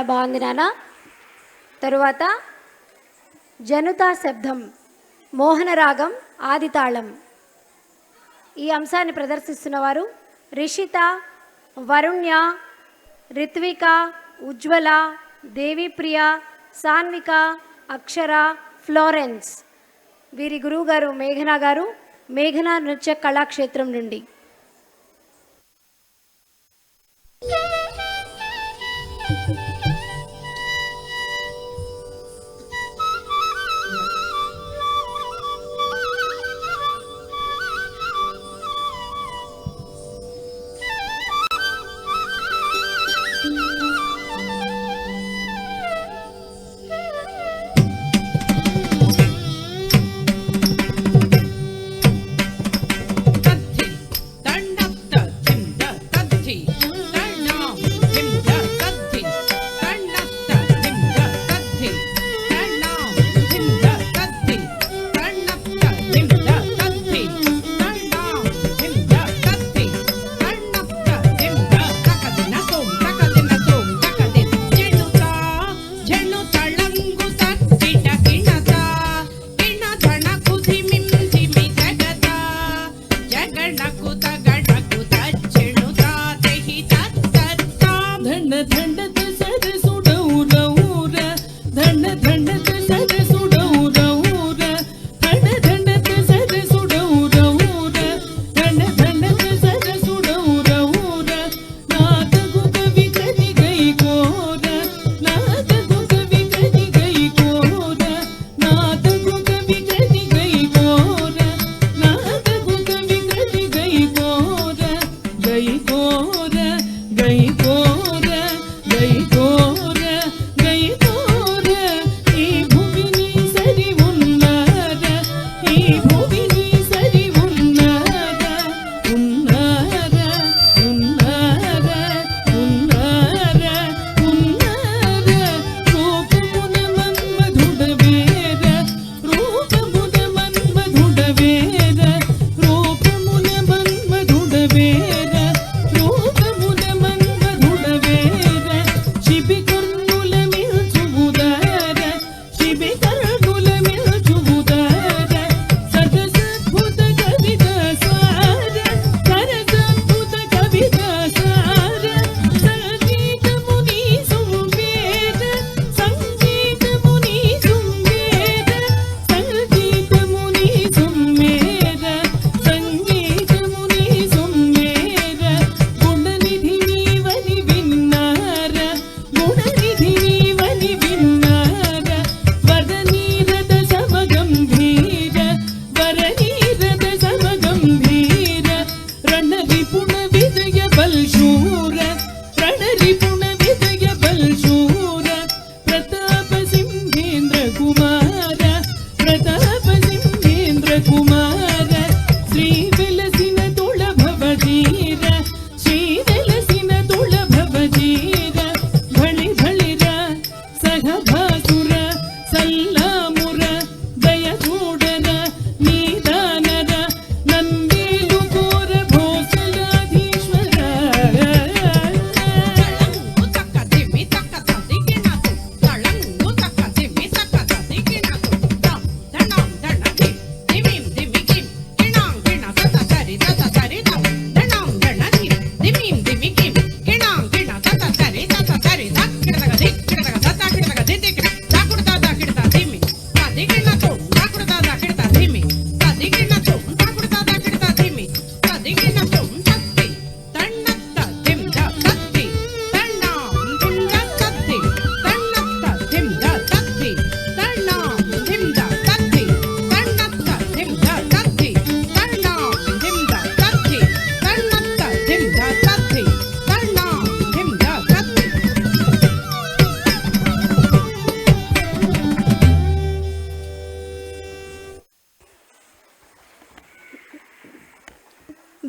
చాలా బాగుంది నాన్న. తరువాత జనుతా శబ్దం, మోహన రాగం, ఆది తాళం. ఈ అంశాన్ని ప్రదర్శిస్తున్నవారు రిషిత, వరుణ్య, రిత్విక, ఉజ్వల, దేవిప్రియ, సాన్విక, అక్షర, ఫ్లోరెన్స్. వీరి గురువు గారు మేఘనా గారు, మేఘనా నృత్య కళాక్షేత్రం నుండి.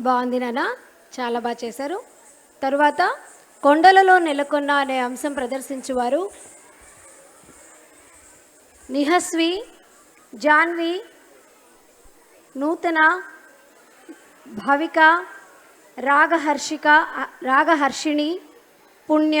బాగుంది నాన్న, చాలా బాగా చేశారు. తరువాత కొండలలో నెలకొన్న అనే అంశం ప్రదర్శించువారు నిహస్వి, జాన్వి, నూతన, భవిక, రాగహర్షిణి, పుణ్య,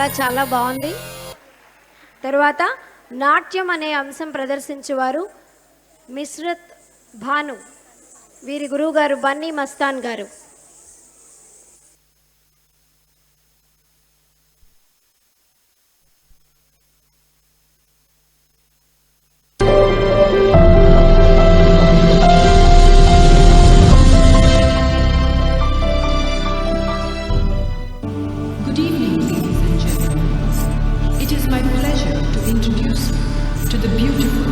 చాలా చాలా బాగుంది. తరువాత నాట్యం అనే అంశం ప్రదర్శించేవారు మిశ్రత్ భాను. వీరి గురువు గారు బన్నీ మస్తాన్ గారు. Good evening, ladies and gentlemen. It is my pleasure to introduce you to the beautiful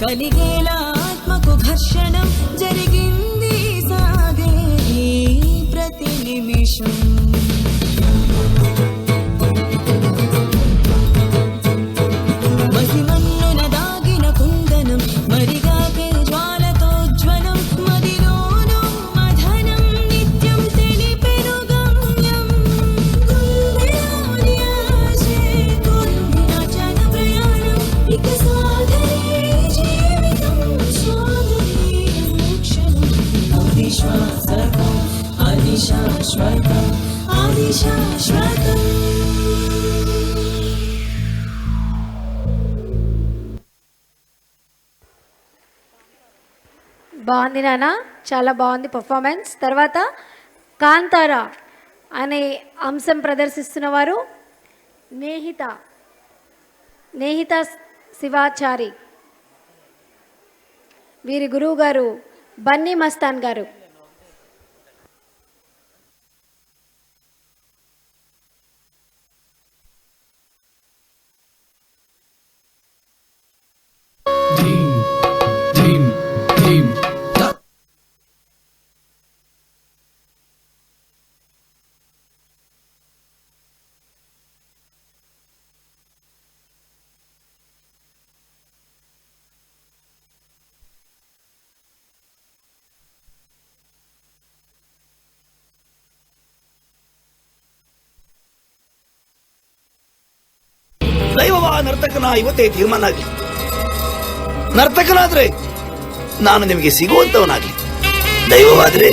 కలిగేలా ఆత్మకు ఘర్షణం జరిగింది సాగే ప్రతి నిమిషం మసిమన్నున దాగిన కుందనం మరిగాకే జ్వాలతో జ్వలం మదిలోను మధనం నిత్యం తెలిపెను గమ్యం గుండెలోని ఆశే కుందిన జన ప్రయాణం ఇక సాగరే శాశ్వతం ఆదిశాశ్వతం ఆదిశాశ్వతం. బాగుంది నాన్న, చాలా బాగుంది పర్ఫార్మెన్స్. తర్వాత కాంతారా అనే అంశం ప్రదర్శిస్తున్న వారు నేహిత శివాచారి. వీరి గురువు గారు బన్నీ మస్తాన్ గారు. ದೈವವ ನರ್ತಕನ ಇವತ್ತೇ ತೀರ್ಮಾನ ಆಗಲಿ. ನರ್ತಕನಾದ್ರೆ ನಾನು ನಿಮಗೆ ಸಿಗುವಂತವನಾಗ್ಲಿ, ದೈವವಾದ್ರೆ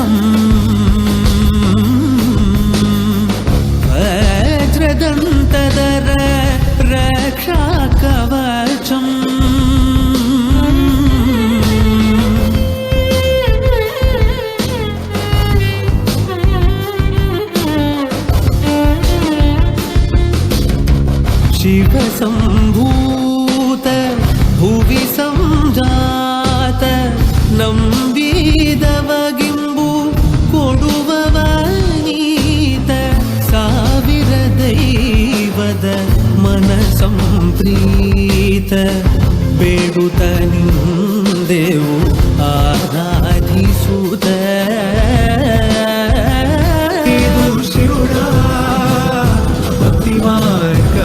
శరణం వజ్రదంతధర రక్షా కవచం शिव संभूत भुवि संजात ನಂಬಿದವಗಿಂಬು ಕೊಡುವವನೀತ ಸಾವಿರ ದೈವದ ಮನ ಸಂಪ್ರೀತ ಬೇಡುತ್ತ ನಿಂದೆವು ಆರಾಧಿಸುತ್ತ ಇದು ಶಿವನ ಭಕ್ತಿ ಮಾರ್ಗ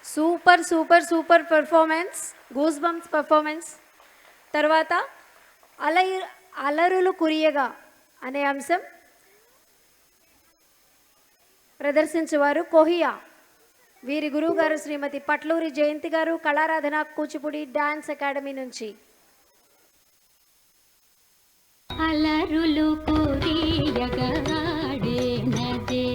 super super super performance, goose bumps performance. తర్వాత అలరులు కురియగా అనే అంశం ప్రదర్శించేవారు కోహియా. వీరి గురువు గారు శ్రీమతి పట్లూరి జయంతి గారు, కళారాధన కూచిపూడి డాన్స్ అకాడమీ నుంచి. అలరులు కురియగా ఆడేనదే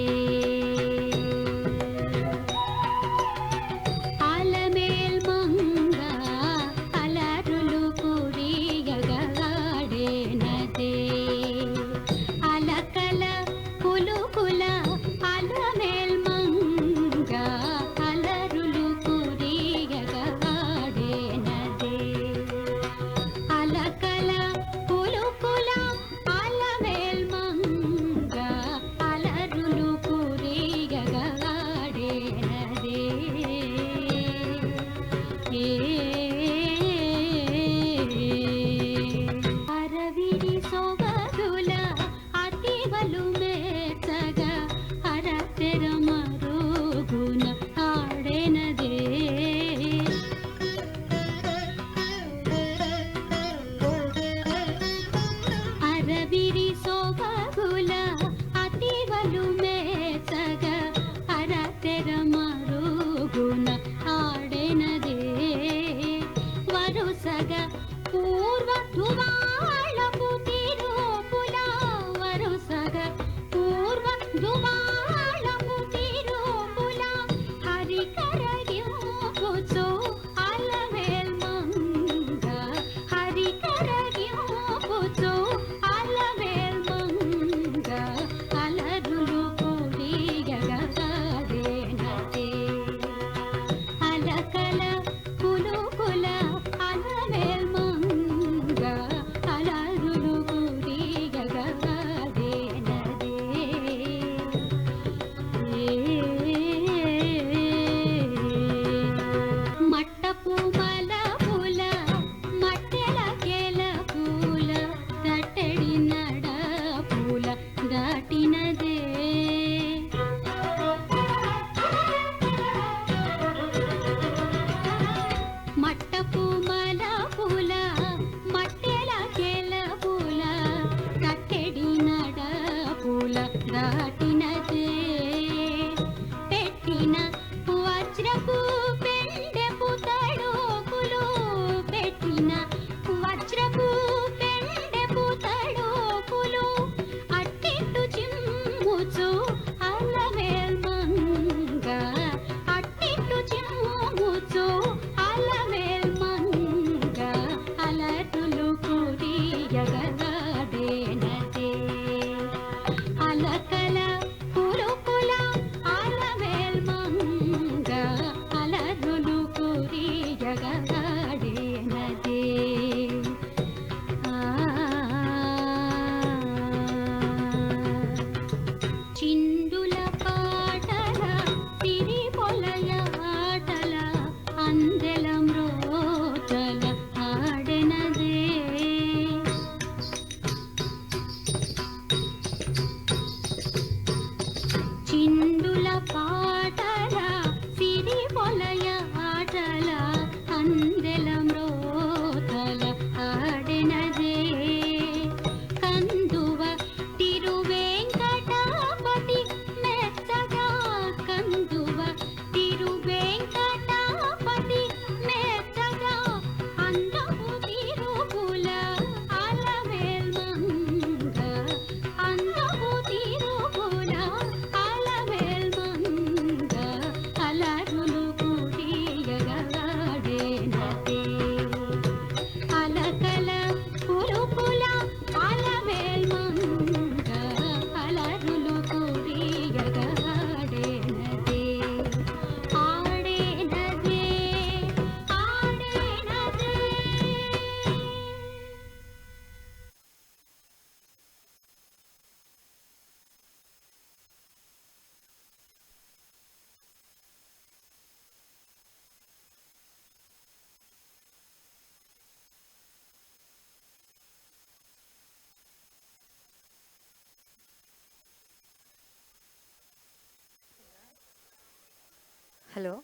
హలో.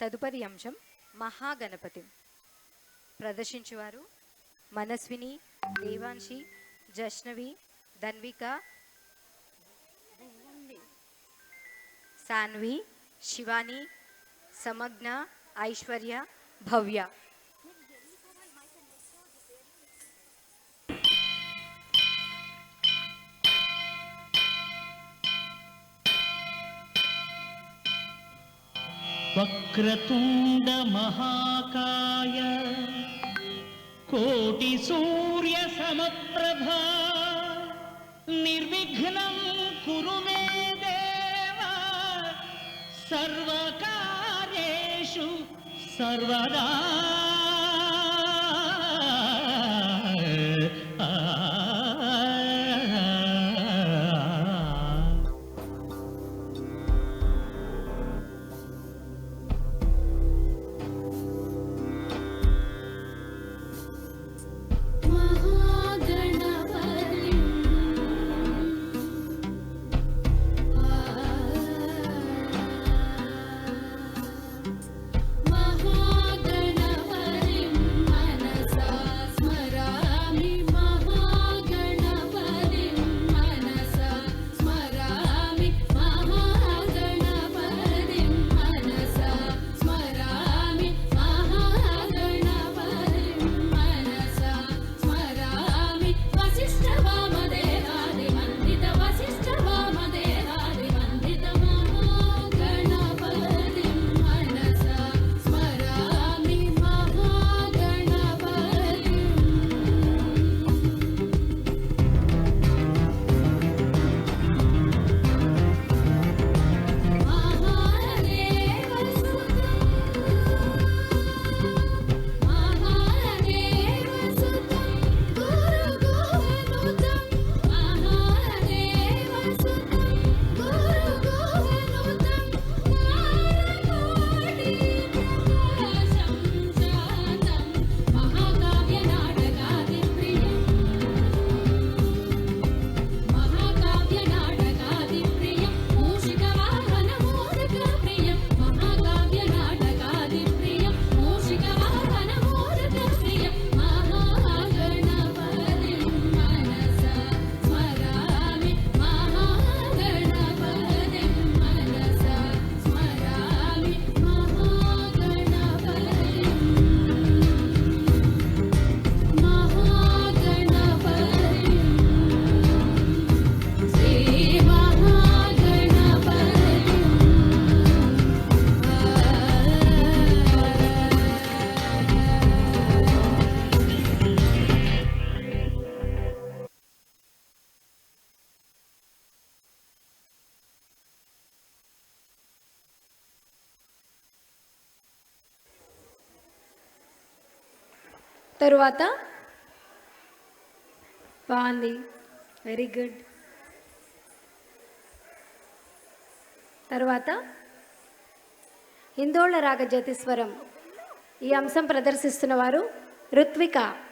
తదుపరి అంశం మహాగణపతి. ప్రదర్శించువారు మనస్విని, దేవాంశి, జష్నవి, ధన్విక, సాన్వి, శివాని, సమగ్న, ఐశ్వర్య, భవ్య. వక్రతుండ మహాకాయ కోటి సూర్య సమప్రభా నిర్విఘ్నం కురు మే దేవ సర్వకార్యేషు సర్వదా. తరువాత బాగుంది, వెరీ గుడ్. తరువాత హిందోళ రాగ జ్యోతిస్వరం. ఈ అంశం ప్రదర్శిస్తున్న వారు ఋత్విక.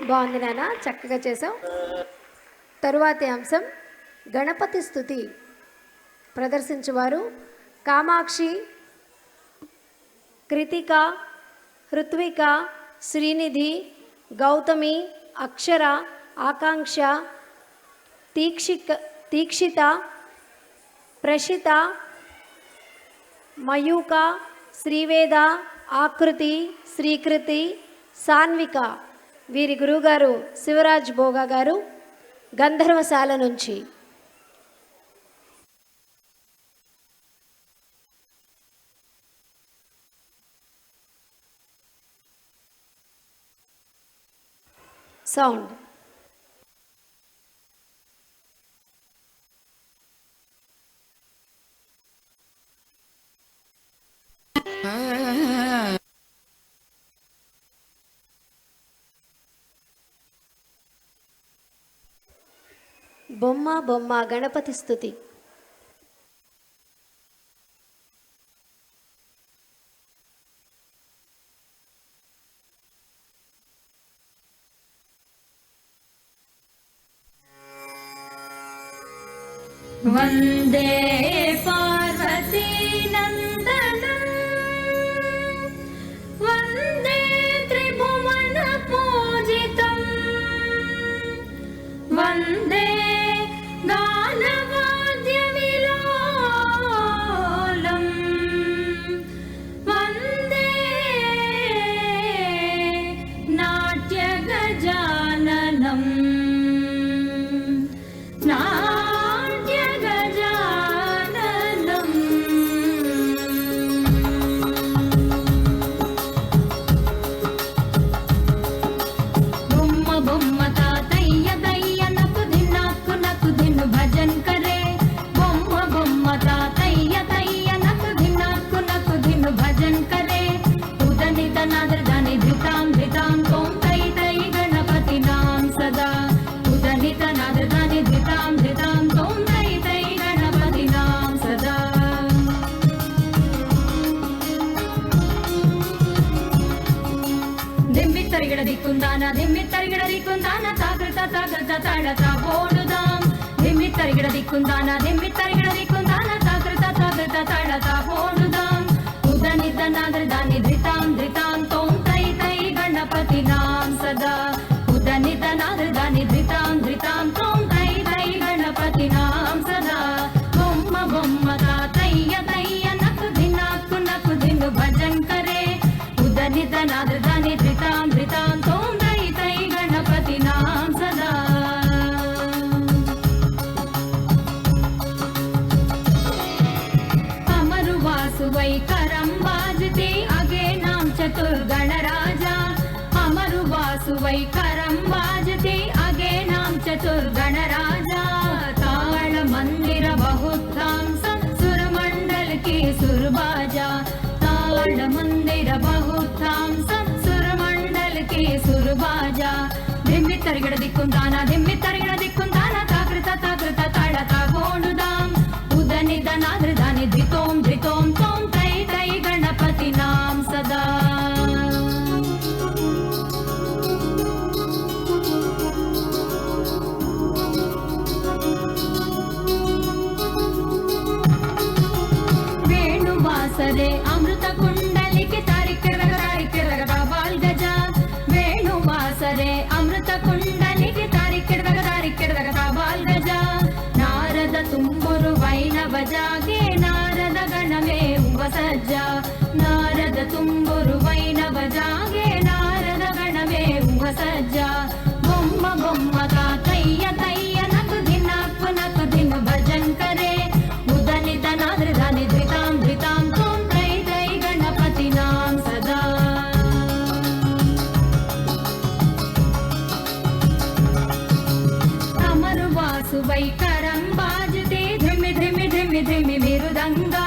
బాగుంది నాన్న, చక్కగా చేసావు. తరువాతి అంశం గణపతి స్తుతి. ప్రదర్శించువారు కామాక్షి, కృతిక, హృత్విక, శ్రీనిధి, గౌతమి, అక్షర, ఆకాంక్ష, తీక్షిత, ప్రషిత, మయూక, శ్రీవేద, ఆకృతి, శ్రీకృతి, సాన్విక. వీరి గురువుగారు శివరాజ్ భోగా గారు, గంధర్వశాల నుంచి. సౌండ్. బొమ్మ బొమ్మ గణపతి స్తుతి. వందే పార్వతీ నందనం వందే త్రిభువన పూజితం వందే గానవాద్య విలోలం వందే నాట్య గజాననం దిక్కుందాన దిమ్మి తరిగిడ దిక్కుందాన తాకృత తాకృత తాడత పోడుదాం దిమ్మి తరిగిడ దిక్కుందాన దిమ్మి తరిగిడ దిక్కుందాన తాకృత తాకృత తాడత పోడుదాం ఉదనిత నాదర దాని ధృతాం ధృతాం తోం తై తై గణపతి నాం సదా ఉదనిత నాదర దాని ధృతాం ధృతాం తోం తై తై గణపతి నాం సదా బొమ్మ బొమ్మ తాతయ్య తయ్య నకు దిన్ను భజన్ కరే ఉదనిత నాదర దాని ధృతాం ధృతాం తోం తై తై గణపతి నాం సదా అమరు వాసువై కరం బాజతే అగే నాం చతుర్గణ రాజా అమరు వాసువై కరం బాజతే అగే నాం చతుర్గణ రాజా తాళ మందిర బహుత్తాం సురమండल की सुरबाजा ताड़ मंदिर बहुतां सुरमंडल की सुरबाजा धिम्मि तरिगड़ दिक्कुंदाना धिम्मि तरिगड़ दिक्कुंदाना ताकृत ताकृत ताड़ता गोणुदां उदनिद नादृदानि धितों धितों तों तै तै गणपति नाम सदा वेणुवासरे अमृत कुंडलिके तारिकिरगा बाल गजा वेणुवासरे अमृत कुंडलिके तारिकिरगा बाल गजा नारद तुम्बुरु वैनव जागे नारद गणमे सज्जा नारद तुम्बुरु वैनव जागे नारद गणमे सज्जा बोम्म बोम्म तातय्य तय्य नकु दिन भजन करे उदनित नादृदानि धृतां धृतां तों तै तै गणपति नाम सदा अमरु वासुवै करं बाजते धिमि धिमि धिमि धिमि मेरुदंगा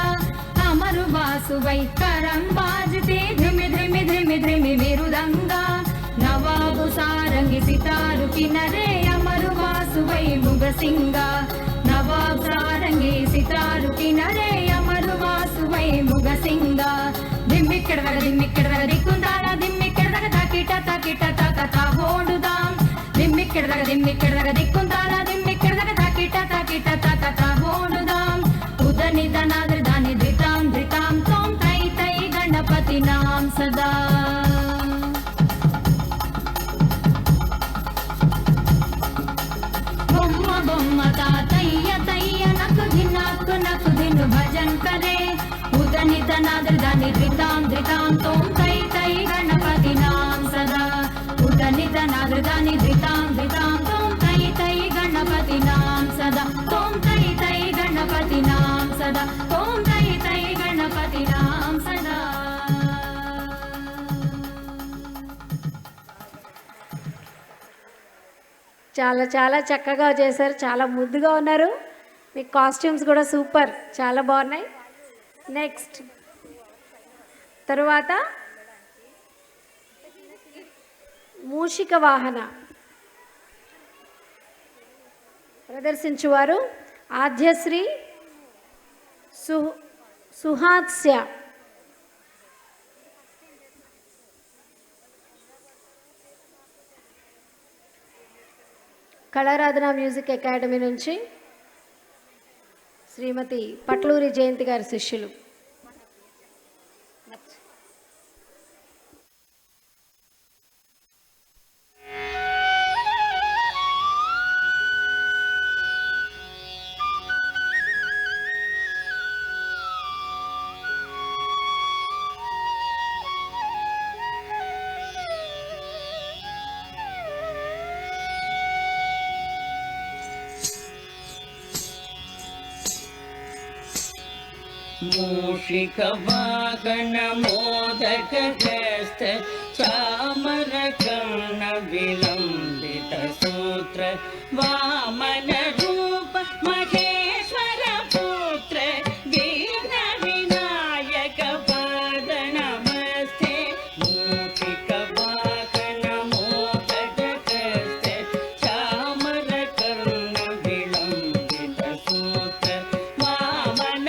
अमरु वासुवै करं बाजते धिमि धिमि धिमि धिमि मेरुदंगा नवाबु सारंगी सितारु किनरे अमरु वासुवै मुगसिंगा नवाब सारंगी सितारु किनरे अमरु वासुवै मुगसिंगा दिम्मिक्कड़ दिक्कुंदाना दिम्मिक्कड़ ताकिट ताकिट ताकता होंडुदां सदा బొమ్మ బొమ్మ తాతయ్య తయ్య నకు ధిన్ను భజన్ కరే ఉదనిత నాదృదాని ధృతాం ధృతాం తోం తై తై గణపతి నాం సదా ఉదనిత నాదృదాని ధృతాం ధృతాం తోం తై తై గణపతి నాం సదా తోం తై తై గణపతి నాం సదా తోం తై తై గణపతి నాం సదా. చాలా చాలా చక్కగా చేశారు, చాలా ముద్దుగా ఉన్నారు. మీ కాస్ట్యూమ్స్ కూడా సూపర్, చాలా బాగున్నాయి. నెక్స్ట్ తరువాత మూషిక వాహన ప్రదర్శించువారు ఆద్యశ్రీ సుహాస్య. కళారాధన మ్యూజిక్ అకాడమీ నుంచి శ్రీమతి పట్లూరి జయంతి గారి శిష్యులు. मूषिकवाहन मोदकहस्त चामरकर्ण विलम्बित सूत्र वामन रूप महेश्वर पुत्र दीन विनायक पाद नमस्ते. मूषिकवाहन मोदकहस्त चामरकर्ण विलम्बित सूत्र वामन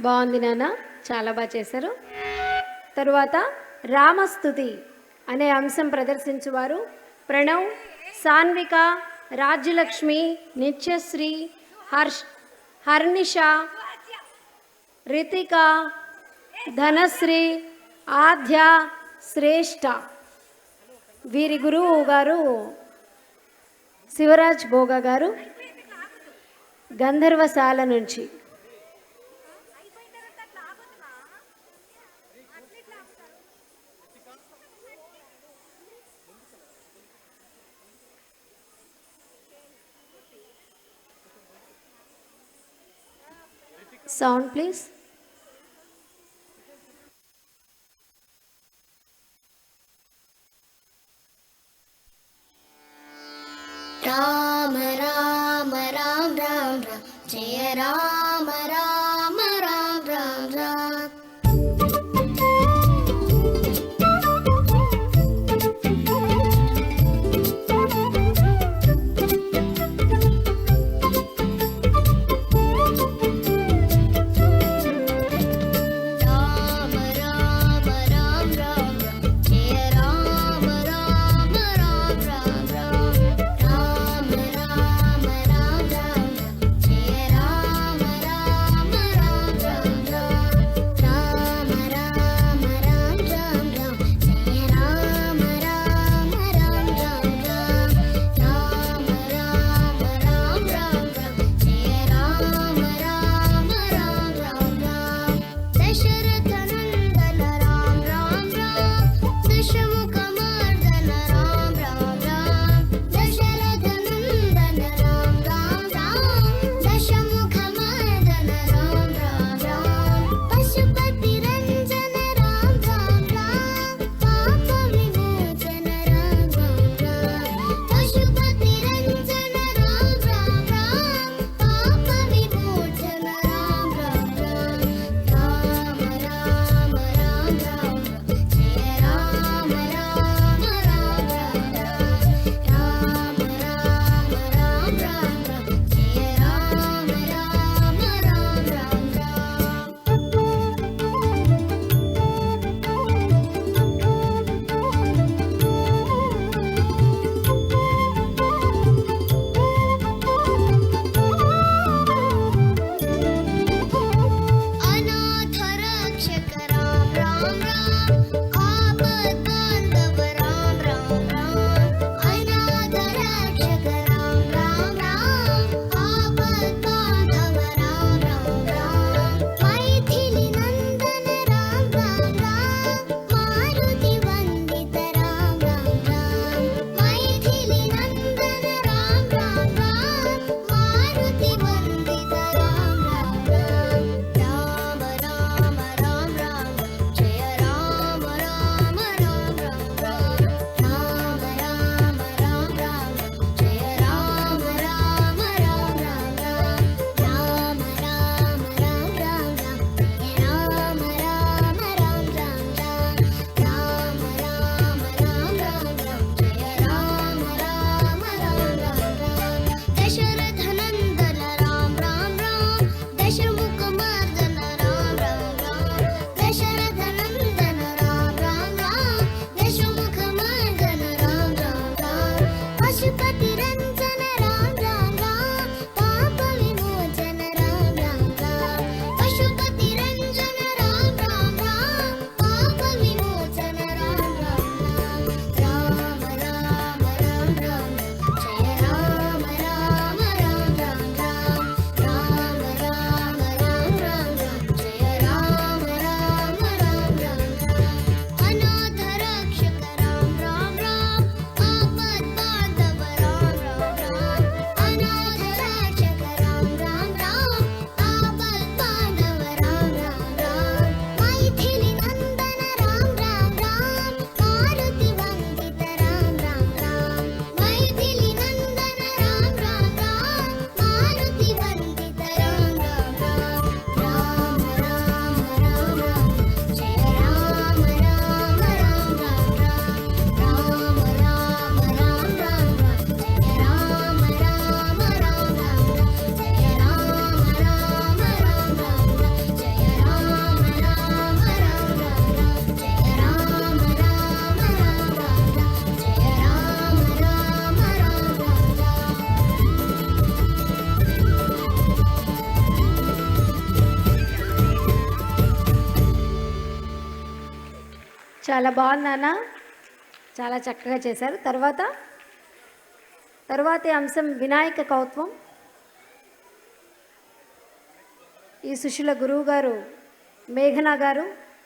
బాగుంది నాన్న, చాలా బాగా చేశారు. తరువాత రామస్తుతి అనే అంశం ప్రదర్శించువారు ప్రణవ్, సాన్విక, రాజ్యలక్ష్మి, నిత్యశ్రీ, హర్నిష, రితిక, ధనశ్రీ, ఆద్య, శ్రేష్ఠ. వీరి గురువు గారు శివరాజ్ భోగా గారు గంధర్వశాల నుంచి. Sound please. राम राम राम राम राम जय राम राम राम राम राम. राम राम राम राम राम जय राम राम राम राम राम. राम राम राम राम राम जय राम చాలా బాగుంది నాన్న, చాలా చక్కగా చేశారు. తర్వాతి అంశం వినాయక కౌత్వం. ఈ సుశీల గురువు గారు మేఘనా గారు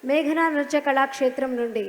మేఘనా నృత్య కళాక్షేత్రం నుండి